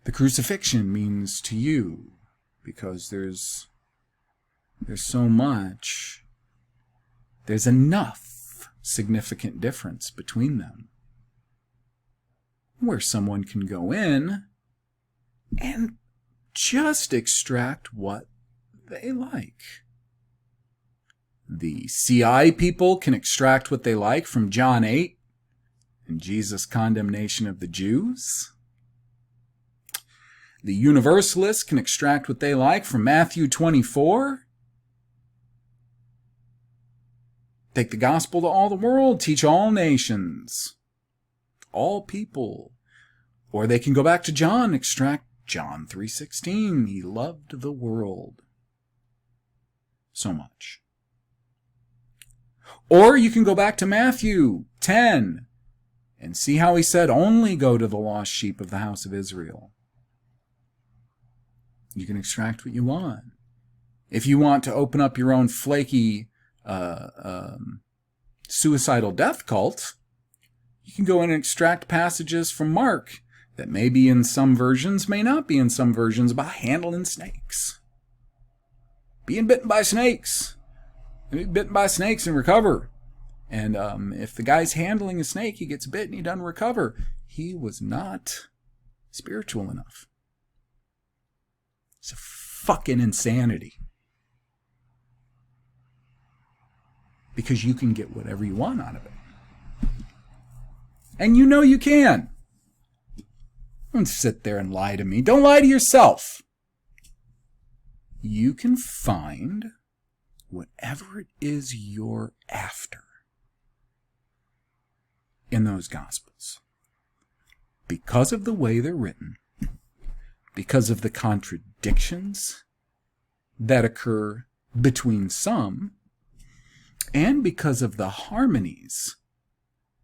the crucifixion means to you. Because there's so much, there's enough significant difference between them where someone can go in and just extract what they like. The CI people can extract what they like from John 8 and Jesus' condemnation of the Jews. The Universalists can extract what they like from Matthew 24. Take the gospel to all the world, teach all nations, all people. Or they can go back to John, extract John 3:16. He loved the world so much. Or you can go back to Matthew 10 and see how he said, only go to the lost sheep of the house of Israel. You can extract what you want. If you want to open up your own flaky suicidal death cult, you can go in and extract passages from Mark that may be in some versions, may not be in some versions, about handling snakes. Being bitten by snakes. Bitten by snakes and recover. And if the guy's handling a snake, he gets bit and he doesn't recover, he was not spiritual enough. It's a fucking insanity. Because you can get whatever you want out of it. And you know you can. Don't sit there and lie to me. Don't lie to yourself. You can find whatever it is you're after in those Gospels. Because of the way they're written, because of the contradictions that occur between some, and because of the harmonies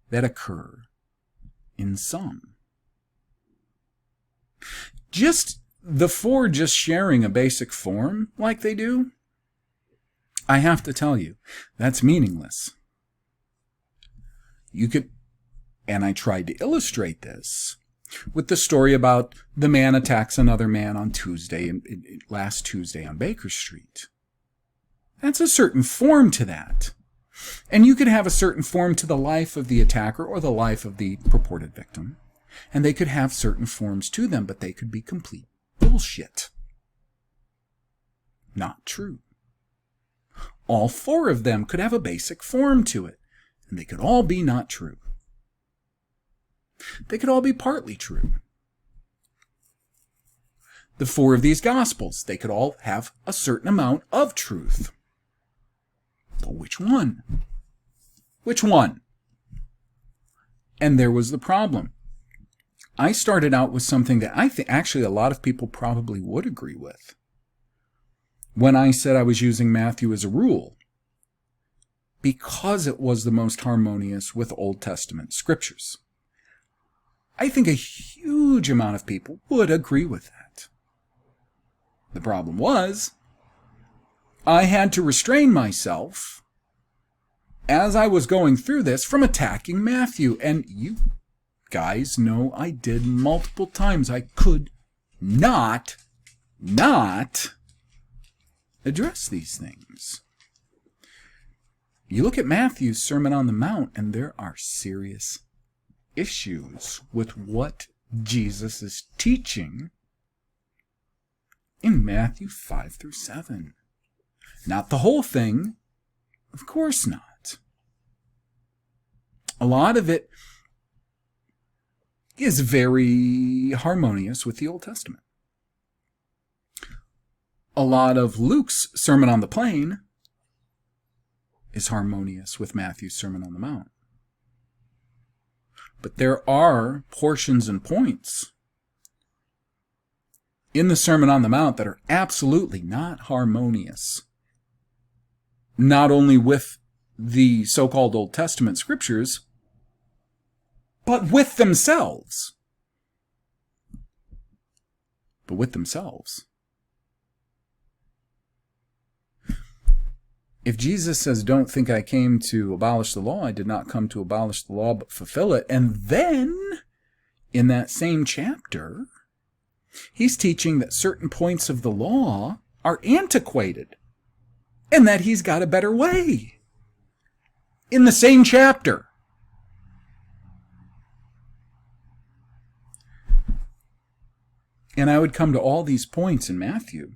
that occur in some. Just sharing a basic form like they do, I have to tell you, that's meaningless. You could And I tried to illustrate this with the story about the man attacks another man on last Tuesday on Baker Street. That's a certain form to that. And you could have a certain form to the life of the attacker or the life of the purported victim. And they could have certain forms to them, but they could be complete bullshit. Not true. All four of them could have a basic form to it, and they could all be not true. They could all be partly true. The four of these Gospels, they could all have a certain amount of truth. But which one? Which one? And there was the problem. I started out with something that I think actually a lot of people probably would agree with. When I said I was using Matthew as a rule, because it was the most harmonious with Old Testament scriptures. I think a huge amount of people would agree with that. The problem was, I had to restrain myself as I was going through this from attacking Matthew. And you guys know I did multiple times. I could not address these things. You look at Matthew's Sermon on the Mount, and there are serious issues with what Jesus is teaching in Matthew 5 through 7. Not the whole thing, of course not. A lot of it is very harmonious with the Old Testament. A lot of Luke's Sermon on the Plain is harmonious with Matthew's Sermon on the Mount. But there are portions and points in the Sermon on the Mount that are absolutely not harmonious. Not only with the so-called Old Testament scriptures, but with themselves. If Jesus says, don't think I came to abolish the law, I did not come to abolish the law, but fulfill it. And then, in that same chapter, he's teaching that certain points of the law are antiquated, and that he's got a better way. In the same chapter. And I would come to all these points in Matthew,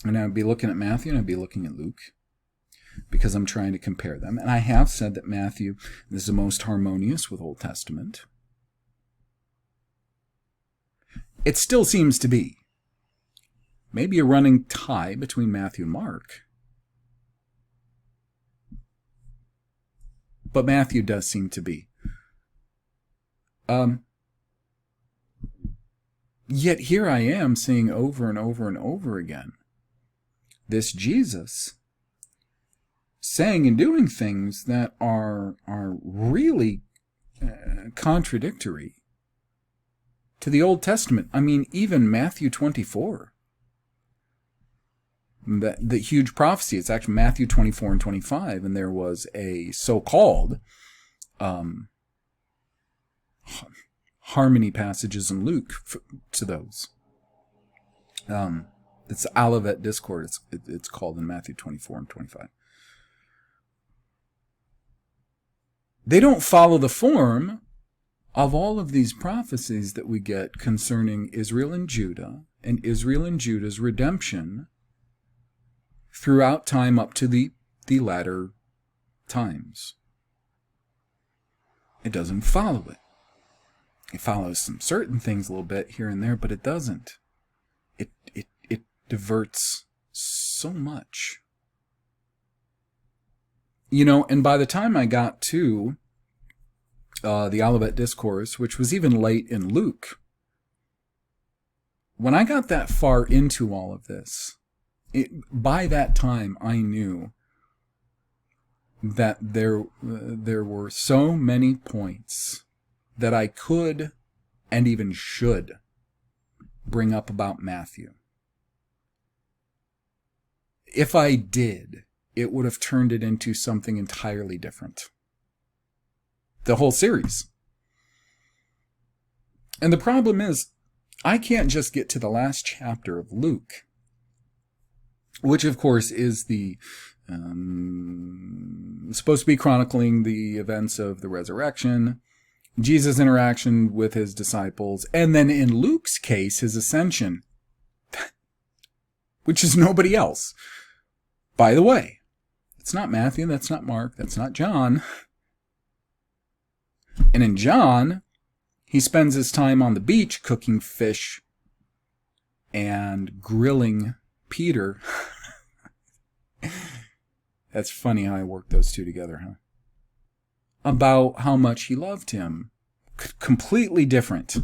and I would be looking at Matthew, and I'd be looking at Luke, because I'm trying to compare them. And I have said that Matthew is the most harmonious with Old Testament. It still seems to be maybe a running tie between Matthew and Mark. But Matthew does seem to be. Yet here I am seeing over and over and over again this Jesus saying and doing things that are really contradictory to the Old Testament. I mean, even Matthew 24, the huge prophecy, it's actually Matthew 24 and 25, and there was a so-called harmony passages in Luke to those. It's the Olivet Discord, it's called in Matthew 24 and 25. They don't follow the form of all of these prophecies that we get concerning Israel and Judah's redemption throughout time up to the latter times. It doesn't follow it. It follows some certain things a little bit here and there, but it doesn't. It diverts so much. You know, and by the time I got to the Olivet Discourse, which was even late in Luke, when I got that far into all of this, by that time I knew that there were so many points that I could and even should bring up about Matthew. If I did, it would have turned it into something entirely different. The whole series. And the problem is, I can't just get to the last chapter of Luke, which of course is the supposed to be chronicling the events of the resurrection, Jesus' interaction with his disciples, and then in Luke's case, his ascension, which is nobody else. By the way, it's not Matthew, that's not Mark, that's not John. And in John, he spends his time on the beach cooking fish and grilling Peter. That's funny how I worked those two together, huh? About how much he loved him. Completely different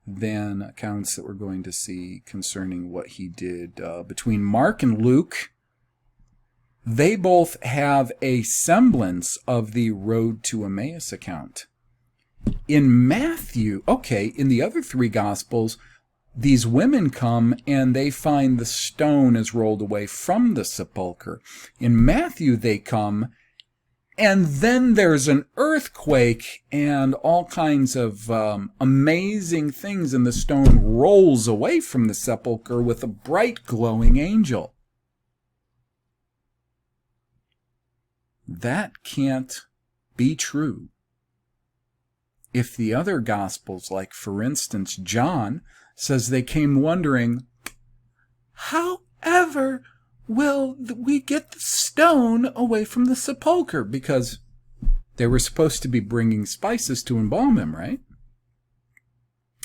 than accounts that we're going to see concerning what he did between Mark and Luke. They both have a semblance of the Road to Emmaus account. In Matthew, in the other three Gospels, these women come and they find the stone is rolled away from the sepulcher. In Matthew, they come and then there's an earthquake and all kinds of amazing things, and the stone rolls away from the sepulcher with a bright glowing angel. That can't be true. If the other Gospels, like for instance John, says they came wondering, however will we get the stone away from the sepulcher? Because they were supposed to be bringing spices to embalm him, right?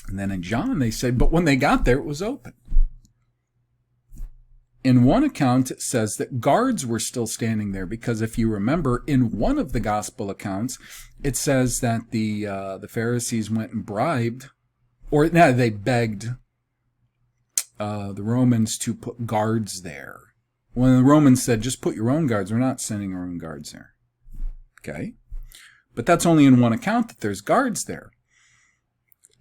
And then in John they said, but when they got there, it was open. In one account, it says that guards were still standing there, because if you remember, in one of the gospel accounts, it says that the Pharisees went and bribed, or no, they begged the Romans to put guards there. When the Romans said, just put your own guards, we're not sending our own guards there. Okay? But that's only in one account that there's guards there.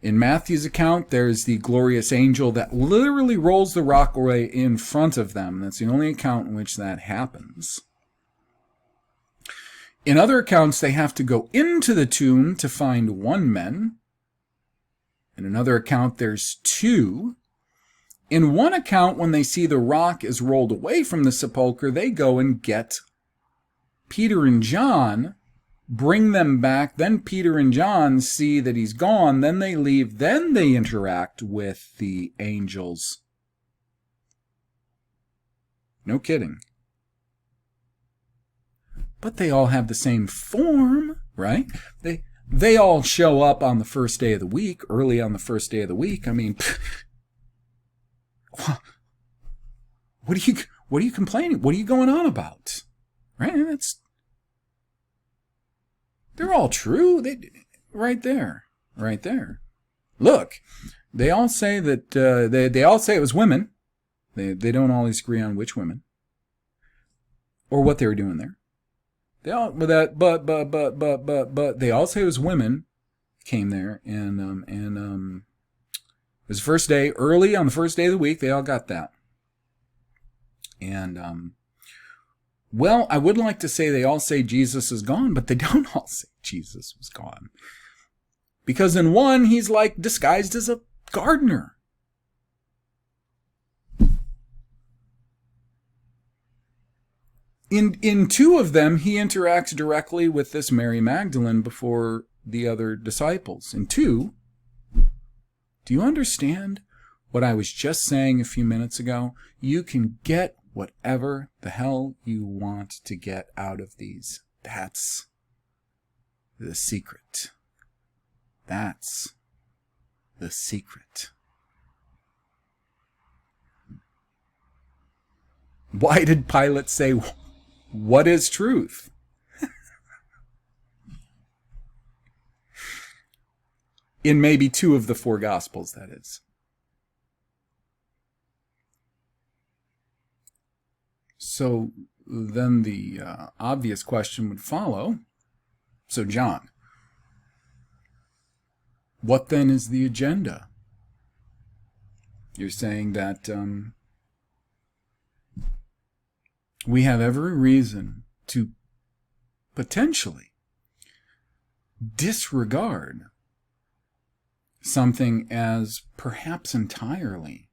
In Matthew's account, there's the glorious angel that literally rolls the rock away in front of them. That's the only account in which that happens. In other accounts, they have to go into the tomb to find one man. In another account, there's two. In one account, when they see the rock is rolled away from the sepulcher, they go and get Peter and John, bring them back. Then Peter and John see that he's gone. Then they leave. Then they interact with the angels. No kidding. But they all have the same form, right? They all show up on the first day of the week, early on the first day of the week. I mean, what are you complaining? What are you going on about? Right? They're all true. Right there. Look, they all say that they all say it was women. They don't always agree on which women or what they were doing there. They all, but they all say it was women came there, and it was the first day, early on the first day of the week. They all got that, and well, I would like to say they all say Jesus is gone, but they don't all say Jesus was gone, because in one he's like disguised as a gardener. In two of them, he interacts directly with this Mary Magdalene before the other disciples. In two, do you understand what I was just saying a few minutes ago? You can get whatever the hell you want to get out of these. That's the secret. That's the secret. Why did Pilate say, what is truth? In maybe two of the four Gospels, that is. So then the obvious question would follow. So John, what then is the agenda? You're saying that we have every reason to potentially disregard something as perhaps entirely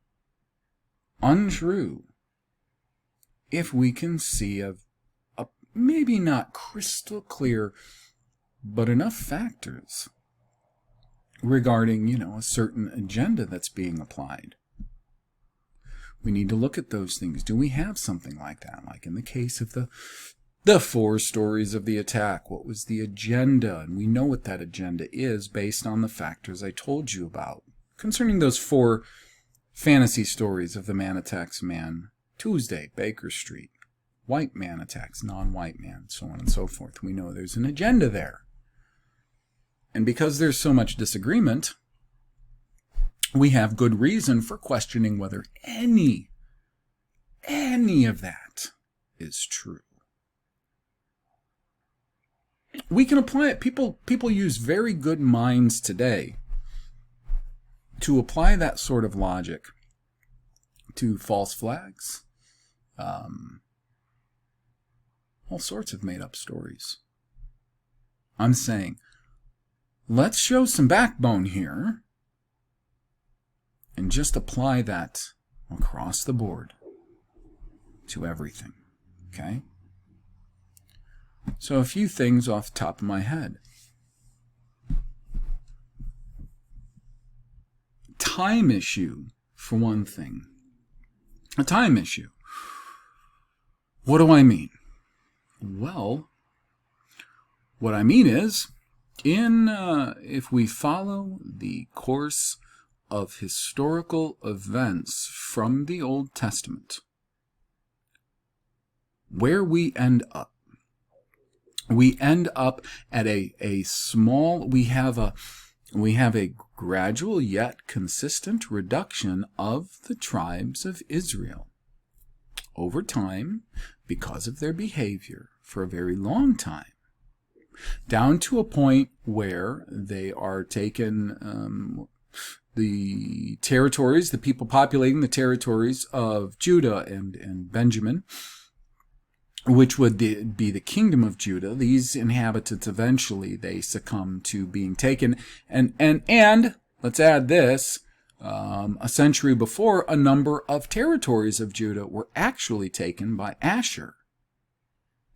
untrue if we can see a maybe not crystal clear, but enough factors regarding, a certain agenda that's being applied. We need to look at those things. Do we have something like that? Like in the case of the 4 stories of the attack, what was the agenda? And we know what that agenda is based on the factors I told you about. Concerning those 4 fantasy stories of the man attacks man, Tuesday, Baker Street, white man attacks non-white man, so on and so forth. We know there's an agenda there. And because there's so much disagreement, we have good reason for questioning whether any of that is true. We can apply it. People use very good minds today to apply that sort of logic to false flags, all sorts of made-up stories. I'm saying, let's show some backbone here and just apply that across the board to everything, okay? So a few things off the top of my head. Time issue, for one thing. A time issue. What do I mean? Well, what I mean is, if we follow the course of historical events from the Old Testament, where we end up at a small, we have a gradual yet consistent reduction of the tribes of Israel over time because of their behavior for a very long time, down to a point where they are taken, the territories, the people populating the territories of Judah and Benjamin, which would be the kingdom of Judah. These inhabitants eventually they succumb to being taken, and let's add this: a century before, a number of territories of Judah were actually taken by Asher.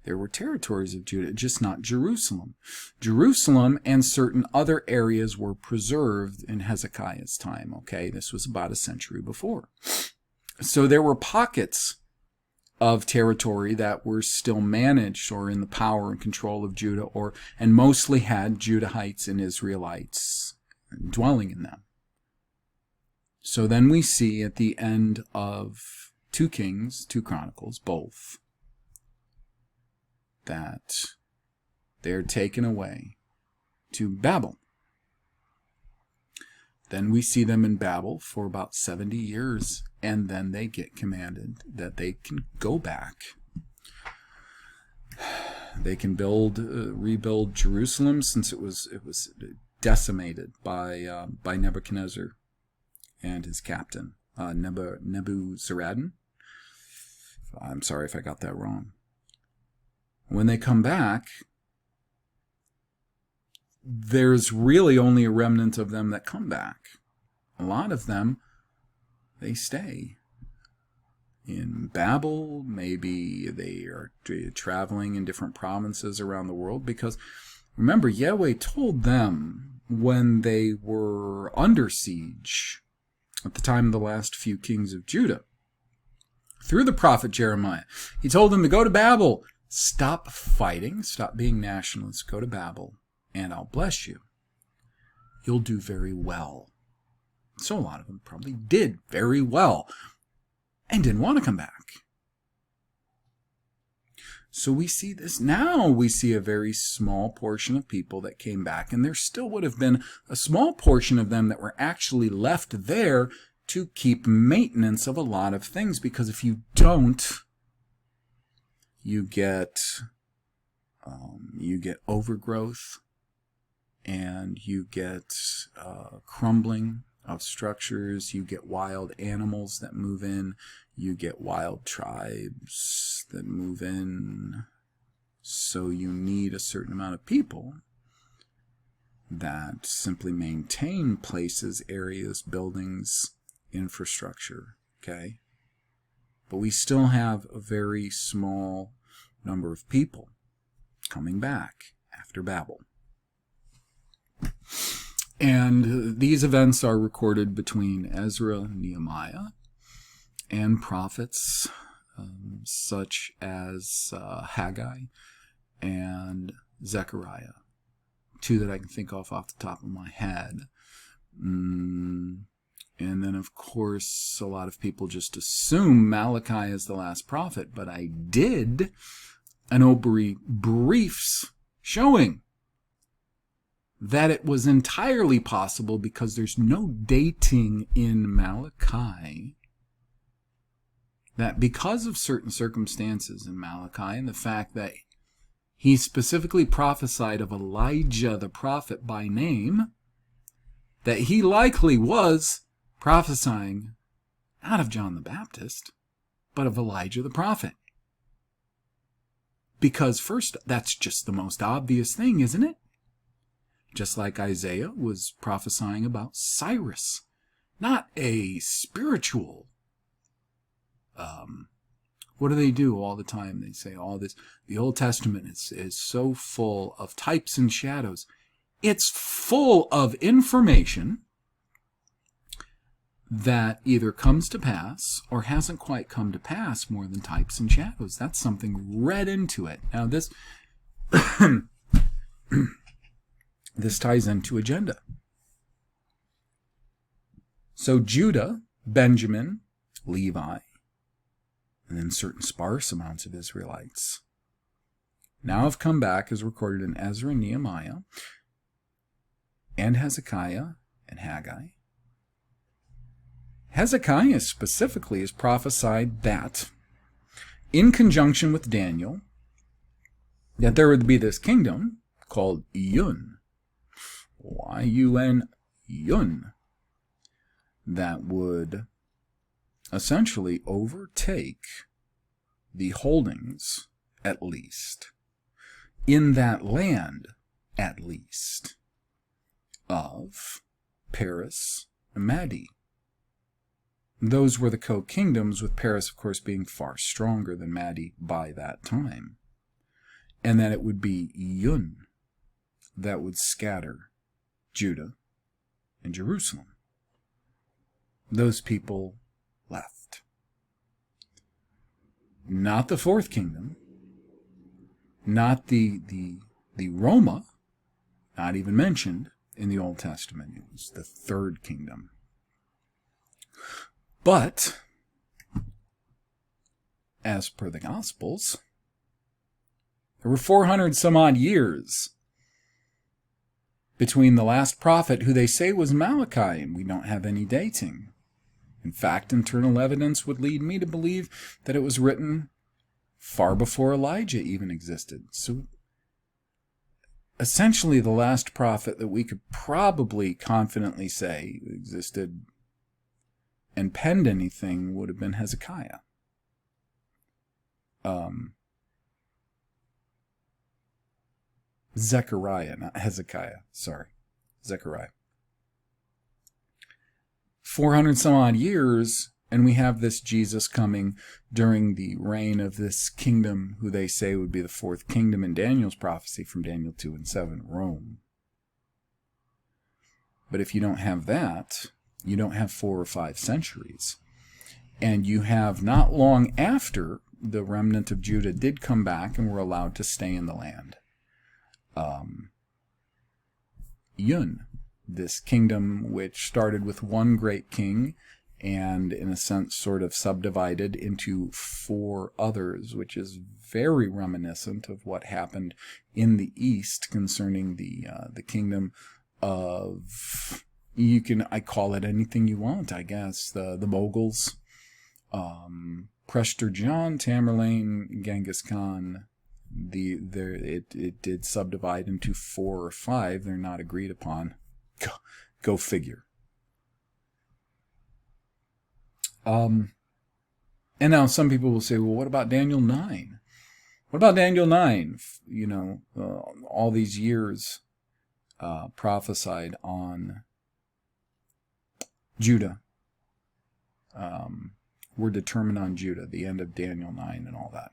There were territories of Judah, just not Jerusalem. Jerusalem and certain other areas were preserved in Hezekiah's time. Okay, this was about a century before. So there were pockets of territory that were still managed or in the power and control of Judah, and mostly had Judahites and Israelites dwelling in them. So then we see at the end of 2 Kings, 2 Chronicles, both, that they're taken away to Babel. Then we see them in Babel for about 70 years, and then they get commanded that they can go back. They can rebuild Jerusalem, since it was decimated by Nebuchadnezzar and his captain, Nebuzaradan. I'm sorry if I got that wrong. When they come back, there's really only a remnant of them that come back. A lot of them, they stay in Babel. Maybe they are traveling in different provinces around the world, because remember, Yahweh told them when they were under siege at the time of the last few kings of Judah, through the prophet Jeremiah, he told them to go to Babel. Stop fighting, stop being nationalists, go to Babel, and I'll bless you. You'll do very well. So a lot of them probably did very well and didn't want to come back. So we see this now. We see a very small portion of people that came back, and there still would have been a small portion of them that were actually left there to keep maintenance of a lot of things, because if you don't, you get overgrowth, and you get crumbling of structures. You get wild animals that move in. You get wild tribes that move in. So you need a certain amount of people that simply maintain places, areas, buildings, infrastructure, okay? But we still have a very small number of people coming back after Babel. And these events are recorded between Ezra and Nehemiah and prophets such as Haggai and Zechariah, two that I can think of off the top of my head. And then, of course, a lot of people just assume Malachi is the last prophet, but I did an OBRY briefs showing that it was entirely possible, because there's no dating in Malachi, that because of certain circumstances in Malachi and the fact that he specifically prophesied of Elijah the prophet by name, that he likely was prophesying not of John the Baptist, but of Elijah the prophet. Because first, that's just the most obvious thing, isn't it? Just like Isaiah was prophesying about Cyrus, not a spiritual. What do they do all the time? They say all this. The Old Testament is so full of types and shadows. It's full of information that either comes to pass or hasn't quite come to pass more than types and shadows. That's something read into it. Now this this ties into agenda. So Judah, Benjamin, Levi, and then certain sparse amounts of Israelites now have come back, as recorded in Ezra and Nehemiah, and Hezekiah and Haggai. Hezekiah specifically is prophesied that, in conjunction with Daniel, that there would be this kingdom called Yun, Y-U-N, Yun, that would essentially overtake the holdings, at least, in that land, at least, of Paris and Madi. Those were the co-kingdoms, with Paris, of course, being far stronger than Madi by that time. And that it would be Yun that would scatter Judah and Jerusalem. Those people left. Not the fourth kingdom, not the Roma, not even mentioned in the Old Testament. It was the third kingdom. But, as per the Gospels, there were 400 some odd years between the last prophet, who they say was Malachi, and we don't have any dating. In fact, internal evidence would lead me to believe that it was written far before Elijah even existed. So, essentially, the last prophet that we could probably confidently say existed and penned anything would have been Hezekiah. Zechariah, not Hezekiah. Sorry. Zechariah. 400 some odd years, and we have this Jesus coming during the reign of this kingdom, who they say would be the fourth kingdom in Daniel's prophecy from Daniel 2 and 7, Rome. But if you don't have that, you don't have 4 or 5 centuries. And you have not long after the remnant of Judah did come back and were allowed to stay in the land. Yun, this kingdom which started with one great king and in a sense sort of subdivided into 4 others, which is very reminiscent of what happened in the East concerning the kingdom of, I call it anything you want, I guess, the Moguls, Prester John, Tamerlane, Genghis Khan. It did subdivide into 4 or 5. They're not agreed upon. Go figure. And now some people will say, well, what about Daniel 9? What about Daniel 9? All these years prophesied on Judah were determined on Judah, the end of Daniel 9 and all that.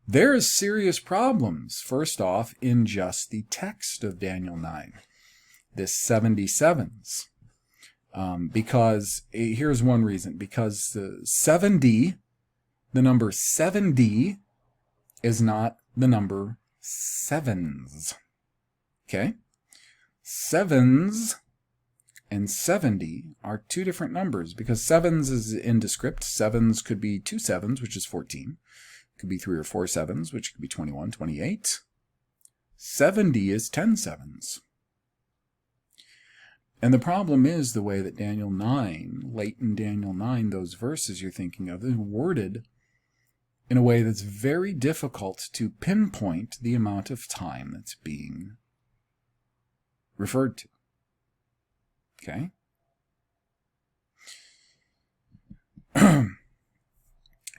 There is serious problems, first off, in just the text of Daniel 9, this 77s. Because, here's one reason, because the 7D, the number 7D, is not the number sevens. Okay? Sevens and 70 are two different numbers, because sevens is indescript. Sevens could be 2 sevens, which is 14. It could be 3 or 4 sevens, which could be 21, 28. 70 is 10 sevens. And the problem is the way that Daniel 9, late in Daniel 9, those verses you're thinking of, is worded in a way that's very difficult to pinpoint the amount of time that's being referred to. Okay?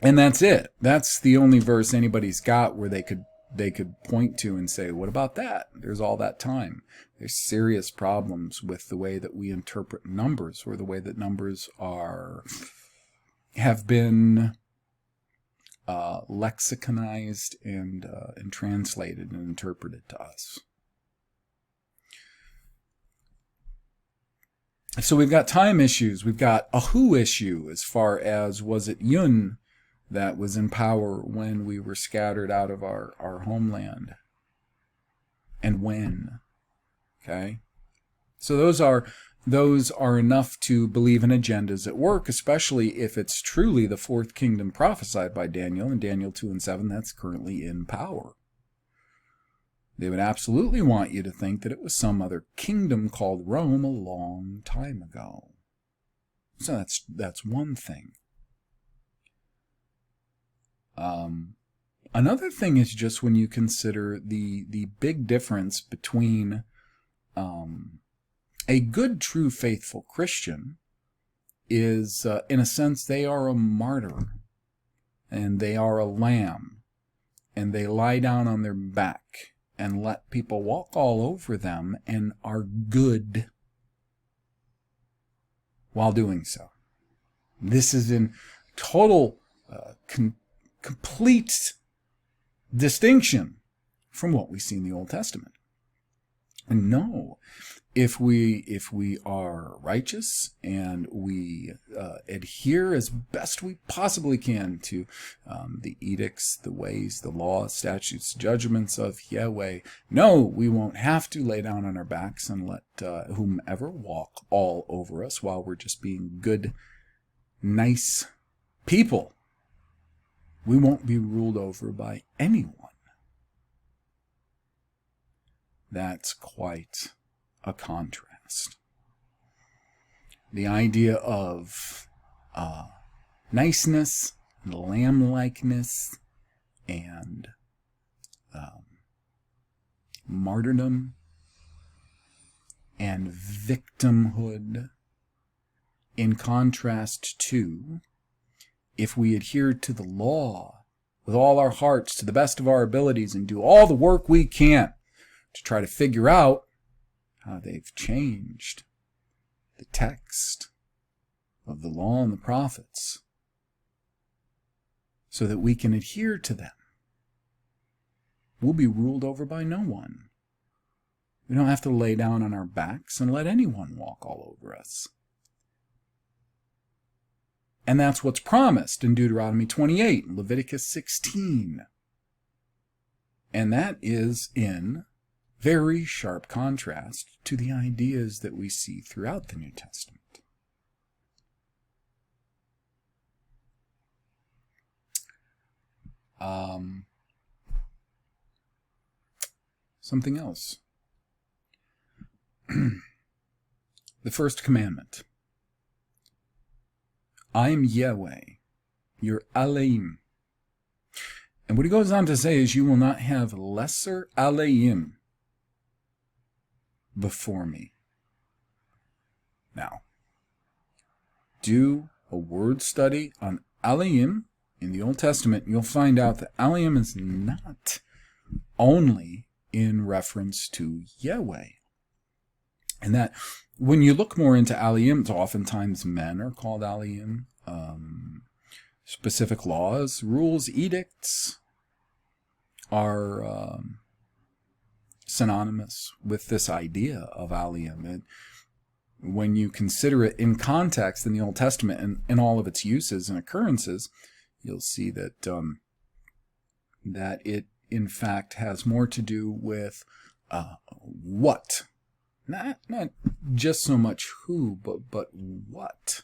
And that's it. That's the only verse anybody's got where they could point to and say, what about that? There's all that time. There's serious problems with the way that we interpret numbers, or the way that numbers have been lexiconized and translated and interpreted to us. So we've got time issues. We've got a who issue as far as, was it Yun that was in power when we were scattered out of our homeland? And when? Okay? So those are enough to believe in agendas at work, especially if it's truly the fourth kingdom prophesied by Daniel in Daniel 2 and 7 that's currently in power. They would absolutely want you to think that it was some other kingdom called Rome a long time ago. So that's one thing. Another thing is just when you consider the big difference between a good, true, faithful Christian is, in a sense, they are a martyr, and they are a lamb, and they lie down on their back and let people walk all over them and are good while doing so. This is in total, complete distinction from what we see in the Old Testament. And no, if we are righteous and we adhere as best we possibly can to the edicts, the ways, the laws, statutes, judgments of Yahweh, no, we won't have to lay down on our backs and let whomever walk all over us while we're just being good, nice people. We won't be ruled over by anyone. That's quite a contrast. The idea of niceness, and lamb-likeness, and martyrdom, and victimhood, in contrast to, if we adhere to the law with all our hearts to the best of our abilities and do all the work we can to try to figure out how they've changed the text of the law and the prophets so that we can adhere to them, we'll be ruled over by no one. We don't have to lay down on our backs and let anyone walk all over us. And that's what's promised in Deuteronomy 28 and Leviticus 16. And that is in very sharp contrast to the ideas that we see throughout the New Testament. Something else. The first commandment. I am Yahweh, your Elohim. And what he goes on to say is, you will not have lesser Elohim before me. Now, do a word study on Elohim in the Old Testament. You'll find out that Elohim is not only in reference to Yahweh, And that when you look more into aliyim, oftentimes men are called aliyim. Specific laws, rules, edicts are synonymous with this idea of aliyim. And when you consider it in context in the Old Testament and in all of its uses and occurrences, you'll see that that it in fact has more to do with what, not just so much who, but what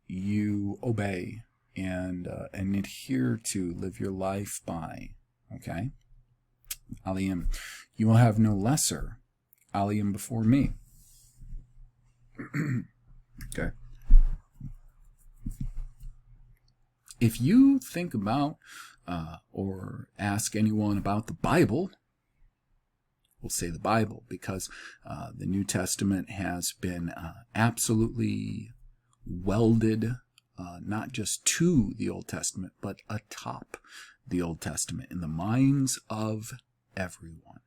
you obey and adhere to, live your life by. Okay, aliyim, you will have no lesser aliyim before me. Okay. If you think about or ask anyone about the Bible, we'll say the Bible, because the New Testament has been absolutely welded not just to the Old Testament, but atop the Old Testament in the minds of everyone.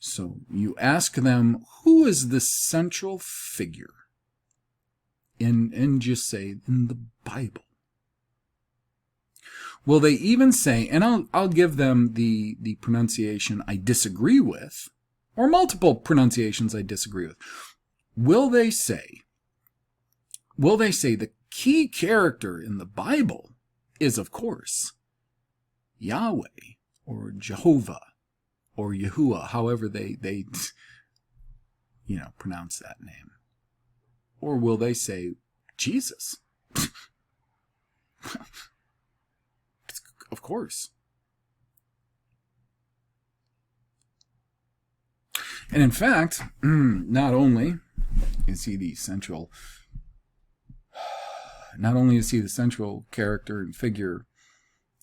So you ask them, who is the central figure in just say, in the Bible? Will they even say, and I'll give them the pronunciation I disagree with, or multiple pronunciations I disagree with. Will they say the key character in the Bible is, of course, Yahweh or Jehovah or Yahuwah, however they pronounce that name? Or will they say Jesus? Of course. And in fact, not only is he the central character and figure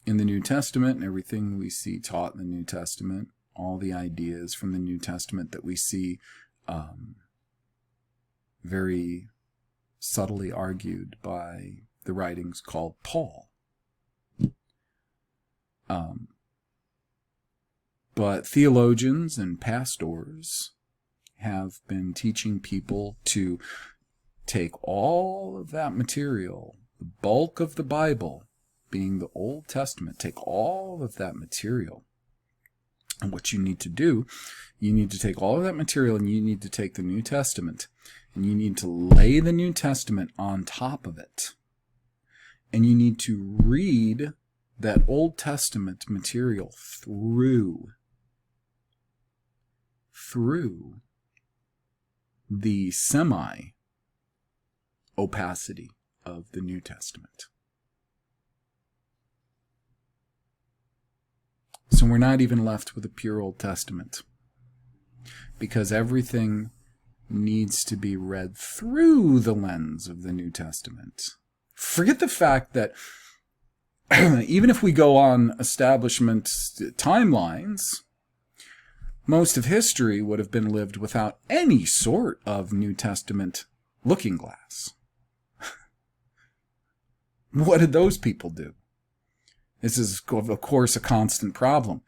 in the New Testament, and everything we see taught in the New Testament, all the ideas from the New Testament that we see very subtly argued by the writings called Paul. But theologians and pastors have been teaching people to take all of that material, the bulk of the Bible being the Old Testament, take all of that material. And what you need to do, you need to take all of that material and you need to take the New Testament and you need to lay the New Testament on top of it. And you need to read that Old Testament material through the semi-opacity of the New Testament. So we're not even left with a pure Old Testament, because everything needs to be read through the lens of the New Testament. Forget the fact that even if we go on establishment timelines, most of history would have been lived without any sort of New Testament looking glass. What did those people do? This is, of course, a constant problem.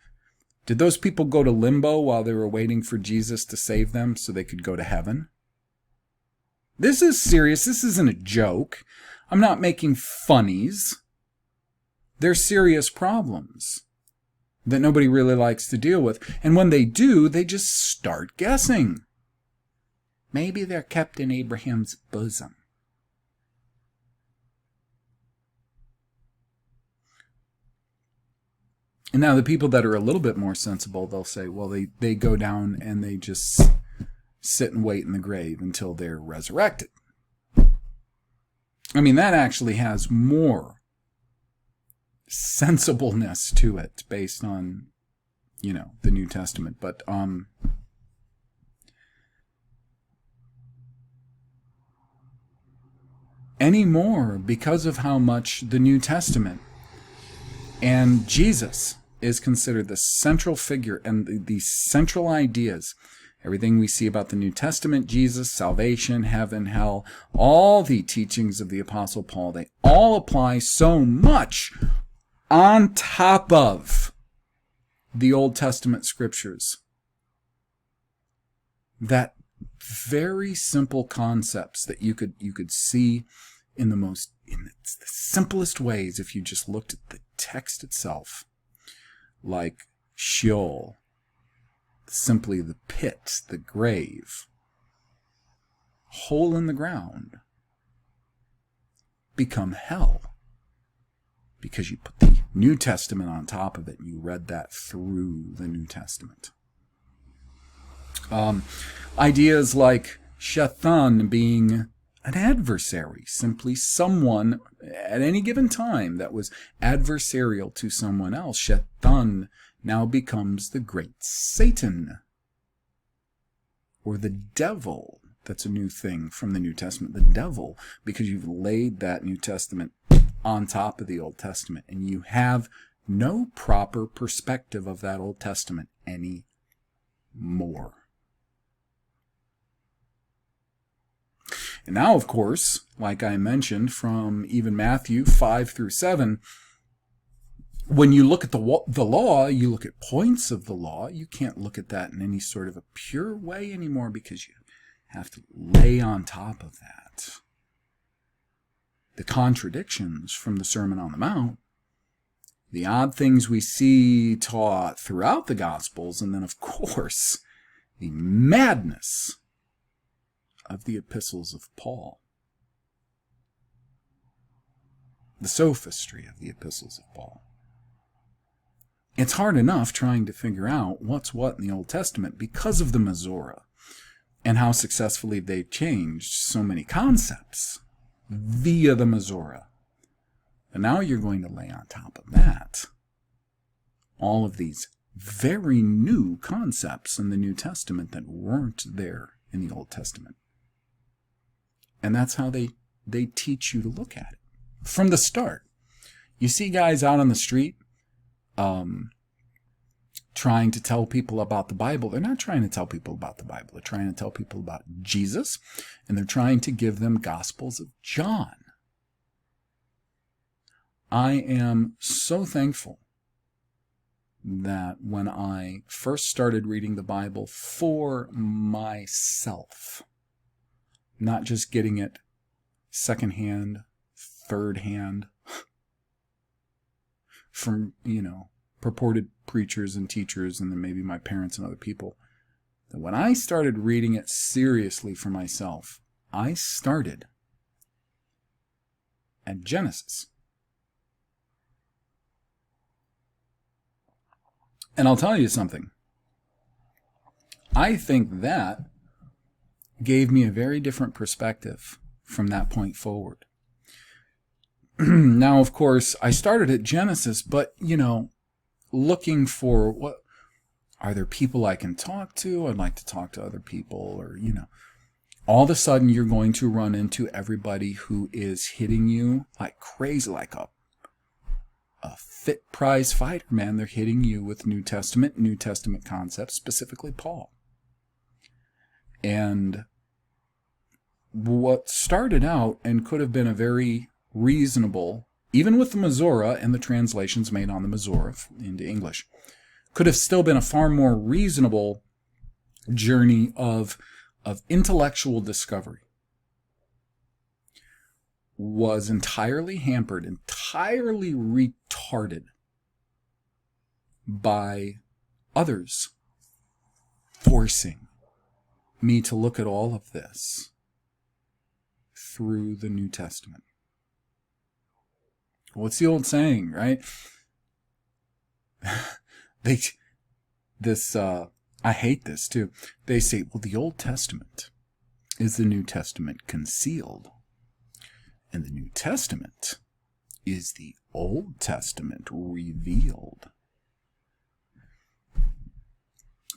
Did those people go to limbo while they were waiting for Jesus to save them so they could go to heaven? This is serious. This isn't a joke. I'm not making funnies. They're serious problems that nobody really likes to deal with. And when they do, they just start guessing. Maybe they're kept in Abraham's bosom. And now the people that are a little bit more sensible, they'll say, well, they go down and they just sit and wait in the grave until they're resurrected. I mean, that actually has more sensibleness to it based on, the New Testament. But anymore, because of how much the New Testament and Jesus is considered the central figure and the central ideas. Everything we see about the New Testament, Jesus, salvation, heaven, hell, all the teachings of the Apostle Paul, they all apply so much on top of the Old Testament scriptures that very simple concepts that you could see in the simplest ways if you just looked at the text itself, like Sheol, simply the pit, the grave, hole in the ground, become hell, because you put the New Testament on top of it and you read that through the New Testament. Ideas like Shaitan being an adversary, simply someone at any given time that was adversarial to someone else. Shaitan now becomes the great Satan, or the devil. That's a new thing from the New Testament, the devil, because you've laid that New Testament on top of the Old Testament, and you have no proper perspective of that Old Testament anymore. And now, of course, like I mentioned, from even Matthew 5 through 7, when you look at the law, you look at points of the law, you can't look at that in any sort of a pure way anymore, because you have to lay on top of that the contradictions from the Sermon on the Mount, the odd things we see taught throughout the Gospels, and then, of course, the madness of the epistles of Paul. The sophistry of the epistles of Paul. It's hard enough trying to figure out what's what in the Old Testament because of the Masorah and how successfully they've changed so many concepts via the Masorah. And now you're going to lay on top of that all of these very new concepts in the New Testament that weren't there in the Old Testament. And that's how they teach you to look at it from the start. You see guys out on the street trying to tell people about the Bible. They're not trying to tell people about the Bible. They're trying to tell people about Jesus, and they're trying to give them Gospels of John. I am so thankful that when I first started reading the Bible for myself, not just getting it secondhand, third-hand, from, purported preachers and teachers, and then maybe my parents and other people, that when I started reading it seriously for myself, I started at Genesis. And I'll tell you something. I think that gave me a very different perspective from that point forward. Now, of course, I started at Genesis, but, looking for what are there people I can talk to? I'd like to talk to other people, or, all of a sudden you're going to run into everybody who is hitting you like crazy, like a fit prize fighter, man. They're hitting you with New Testament concepts, specifically Paul. And what started out and could have been a very reasonable, even with the Masorah and the translations made on the Masorah into English, could have still been a far more reasonable journey of intellectual discovery, was entirely hampered, entirely retarded by others forcing me to look at all of this through the New Testament. What's the old saying, right? I hate this too. They say, well, the Old Testament is the New Testament concealed, and the New Testament is the Old Testament revealed.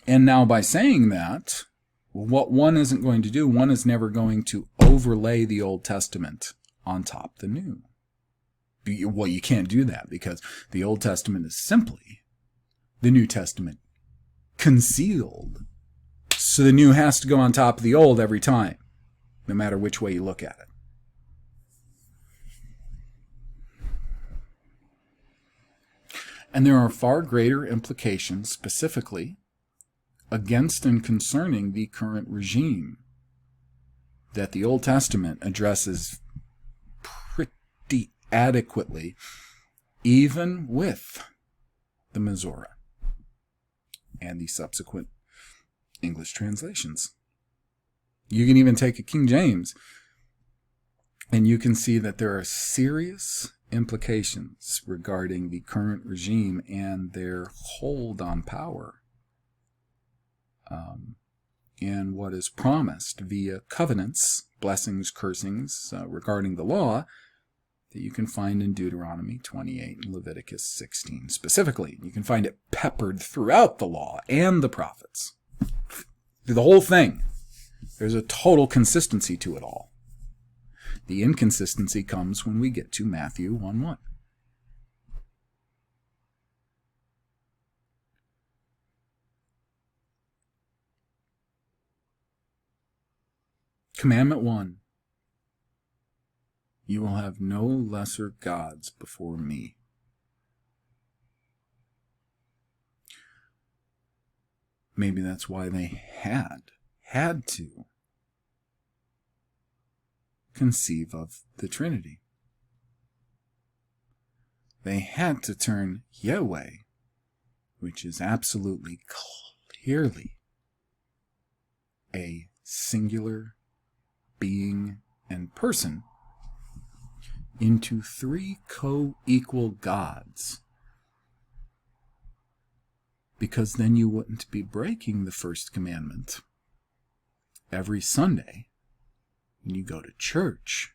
And now by saying that, what one isn't going to do, one is never going to overlay the Old Testament on top of the New. Well, you can't do that, because the Old Testament is simply the New Testament concealed. So the New has to go on top of the Old every time, no matter which way you look at it. And there are far greater implications, specifically against and concerning the current regime that the Old Testament addresses pretty adequately, even with the Masorah and the subsequent English translations. You can even take a King James, and you can see that there are serious implications regarding the current regime and their hold on power, and what is promised via covenants, blessings, cursings regarding the law that you can find in Deuteronomy 28 and Leviticus 16 specifically. You can find it peppered throughout the law and the prophets. Through the whole thing, there's a total consistency to it all. The inconsistency comes when we get to Matthew 1:1. Commandment 1. You will have no lesser gods before me. Maybe that's why they had to conceive of the Trinity. They had to turn Yahweh, which is absolutely clearly a singular being and person, into three co-equal gods, because then you wouldn't be breaking the first commandment every Sunday when you go to church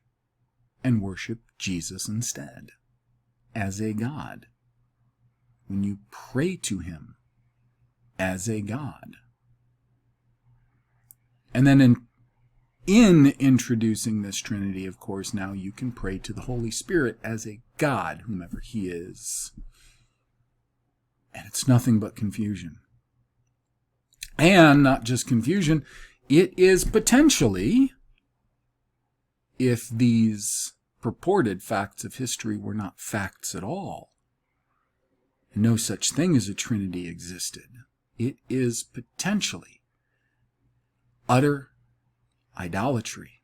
and worship Jesus instead as a God, when you pray to him as a God. And then in introducing this Trinity, of course, now you can pray to the Holy Spirit as a God, whomever he is. And it's nothing but confusion. And not just confusion, it is potentially, if these purported facts of history were not facts at all, and no such thing as a Trinity existed, it is potentially utter idolatry.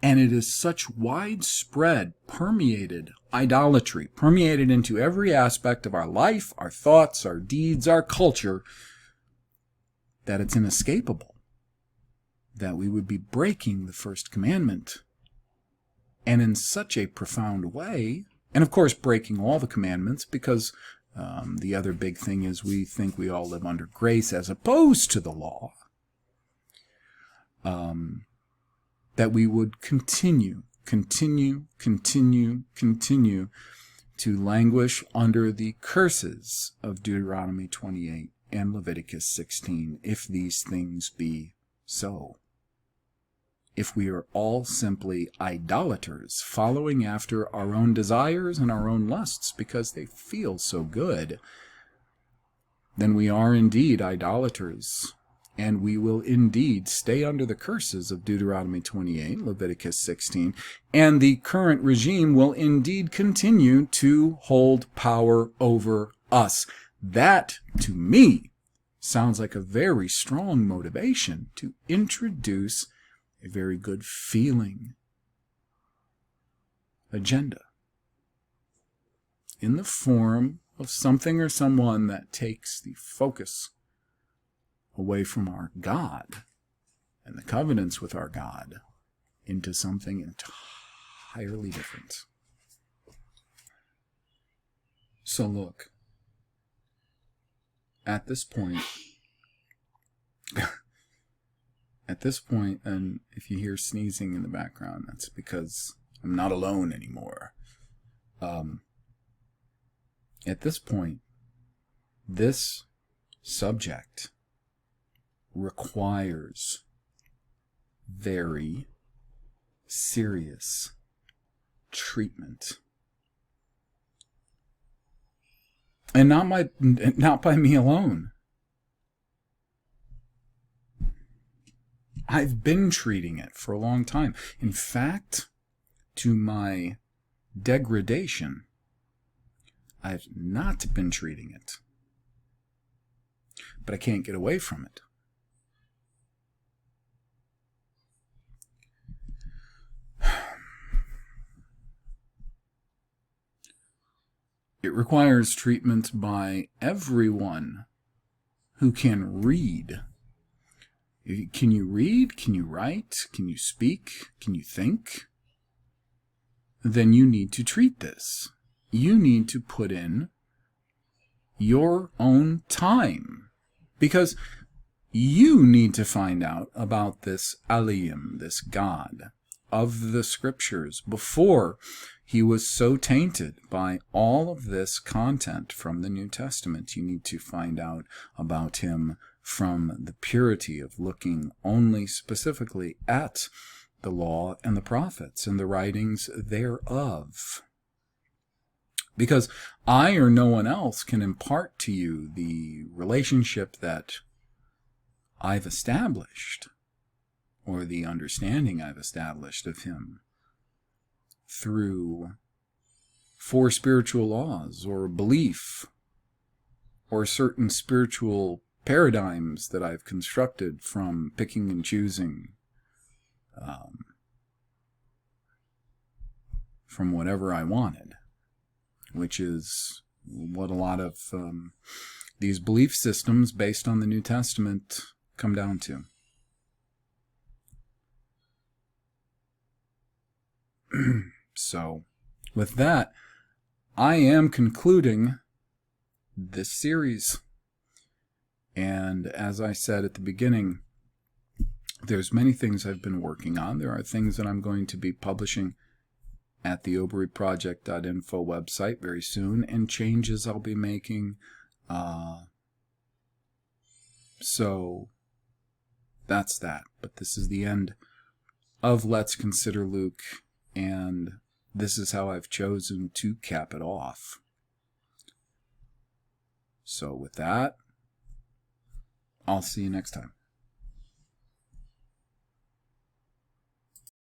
And it is such widespread, permeated idolatry, permeated into every aspect of our life, our thoughts, our deeds, our culture, that it's inescapable that we would be breaking the first commandment, and in such a profound way, and of course breaking all the commandments, because the other big thing is we think we all live under grace as opposed to the law, that we would continue to languish under the curses of Deuteronomy 28 and Leviticus 16, if these things be so. If we are all simply idolaters, following after our own desires and our own lusts because they feel so good, then we are indeed idolaters, and we will indeed stay under the curses of Deuteronomy 28, Leviticus 16, and the current regime will indeed continue to hold power over us. That, to me, sounds like a very strong motivation to introduce a very good feeling agenda in the form of something or someone that takes the focus away from our God and the covenants with our God into something entirely different. So look, at this point, and if you hear sneezing in the background, that's because I'm not alone anymore. At this point, this subject requires very serious treatment. And not by me alone. I've been treating it for a long time. In fact, to my degradation, I've not been treating it. but I can't get away from it. It requires treatment by everyone who can read. Can you read? Can you write? Can you speak? Can you think? Then you need to treat this. You need to put in your own time, because you need to find out about this Elohim, this God of the Scriptures, before he was so tainted by all of this content from the New Testament. You need to find out about him from the purity of looking only specifically at the law and the prophets and the writings thereof. Because I or no one else can impart to you the relationship that I've established, or the understanding I've established of him, through 4 spiritual laws, or belief, or certain spiritual paradigms that I've constructed from picking and choosing from whatever I wanted, which is what a lot of these belief systems based on the New Testament come down to. So, with that, I am concluding this series. And as I said at the beginning, there's many things I've been working on. There are things that I'm going to be publishing at the OBRYproject.info website very soon, and changes I'll be making. So that's that. But this is the end of Let's Consider Luke, and this is how I've chosen to cap it off. So with that, I'll see you next time.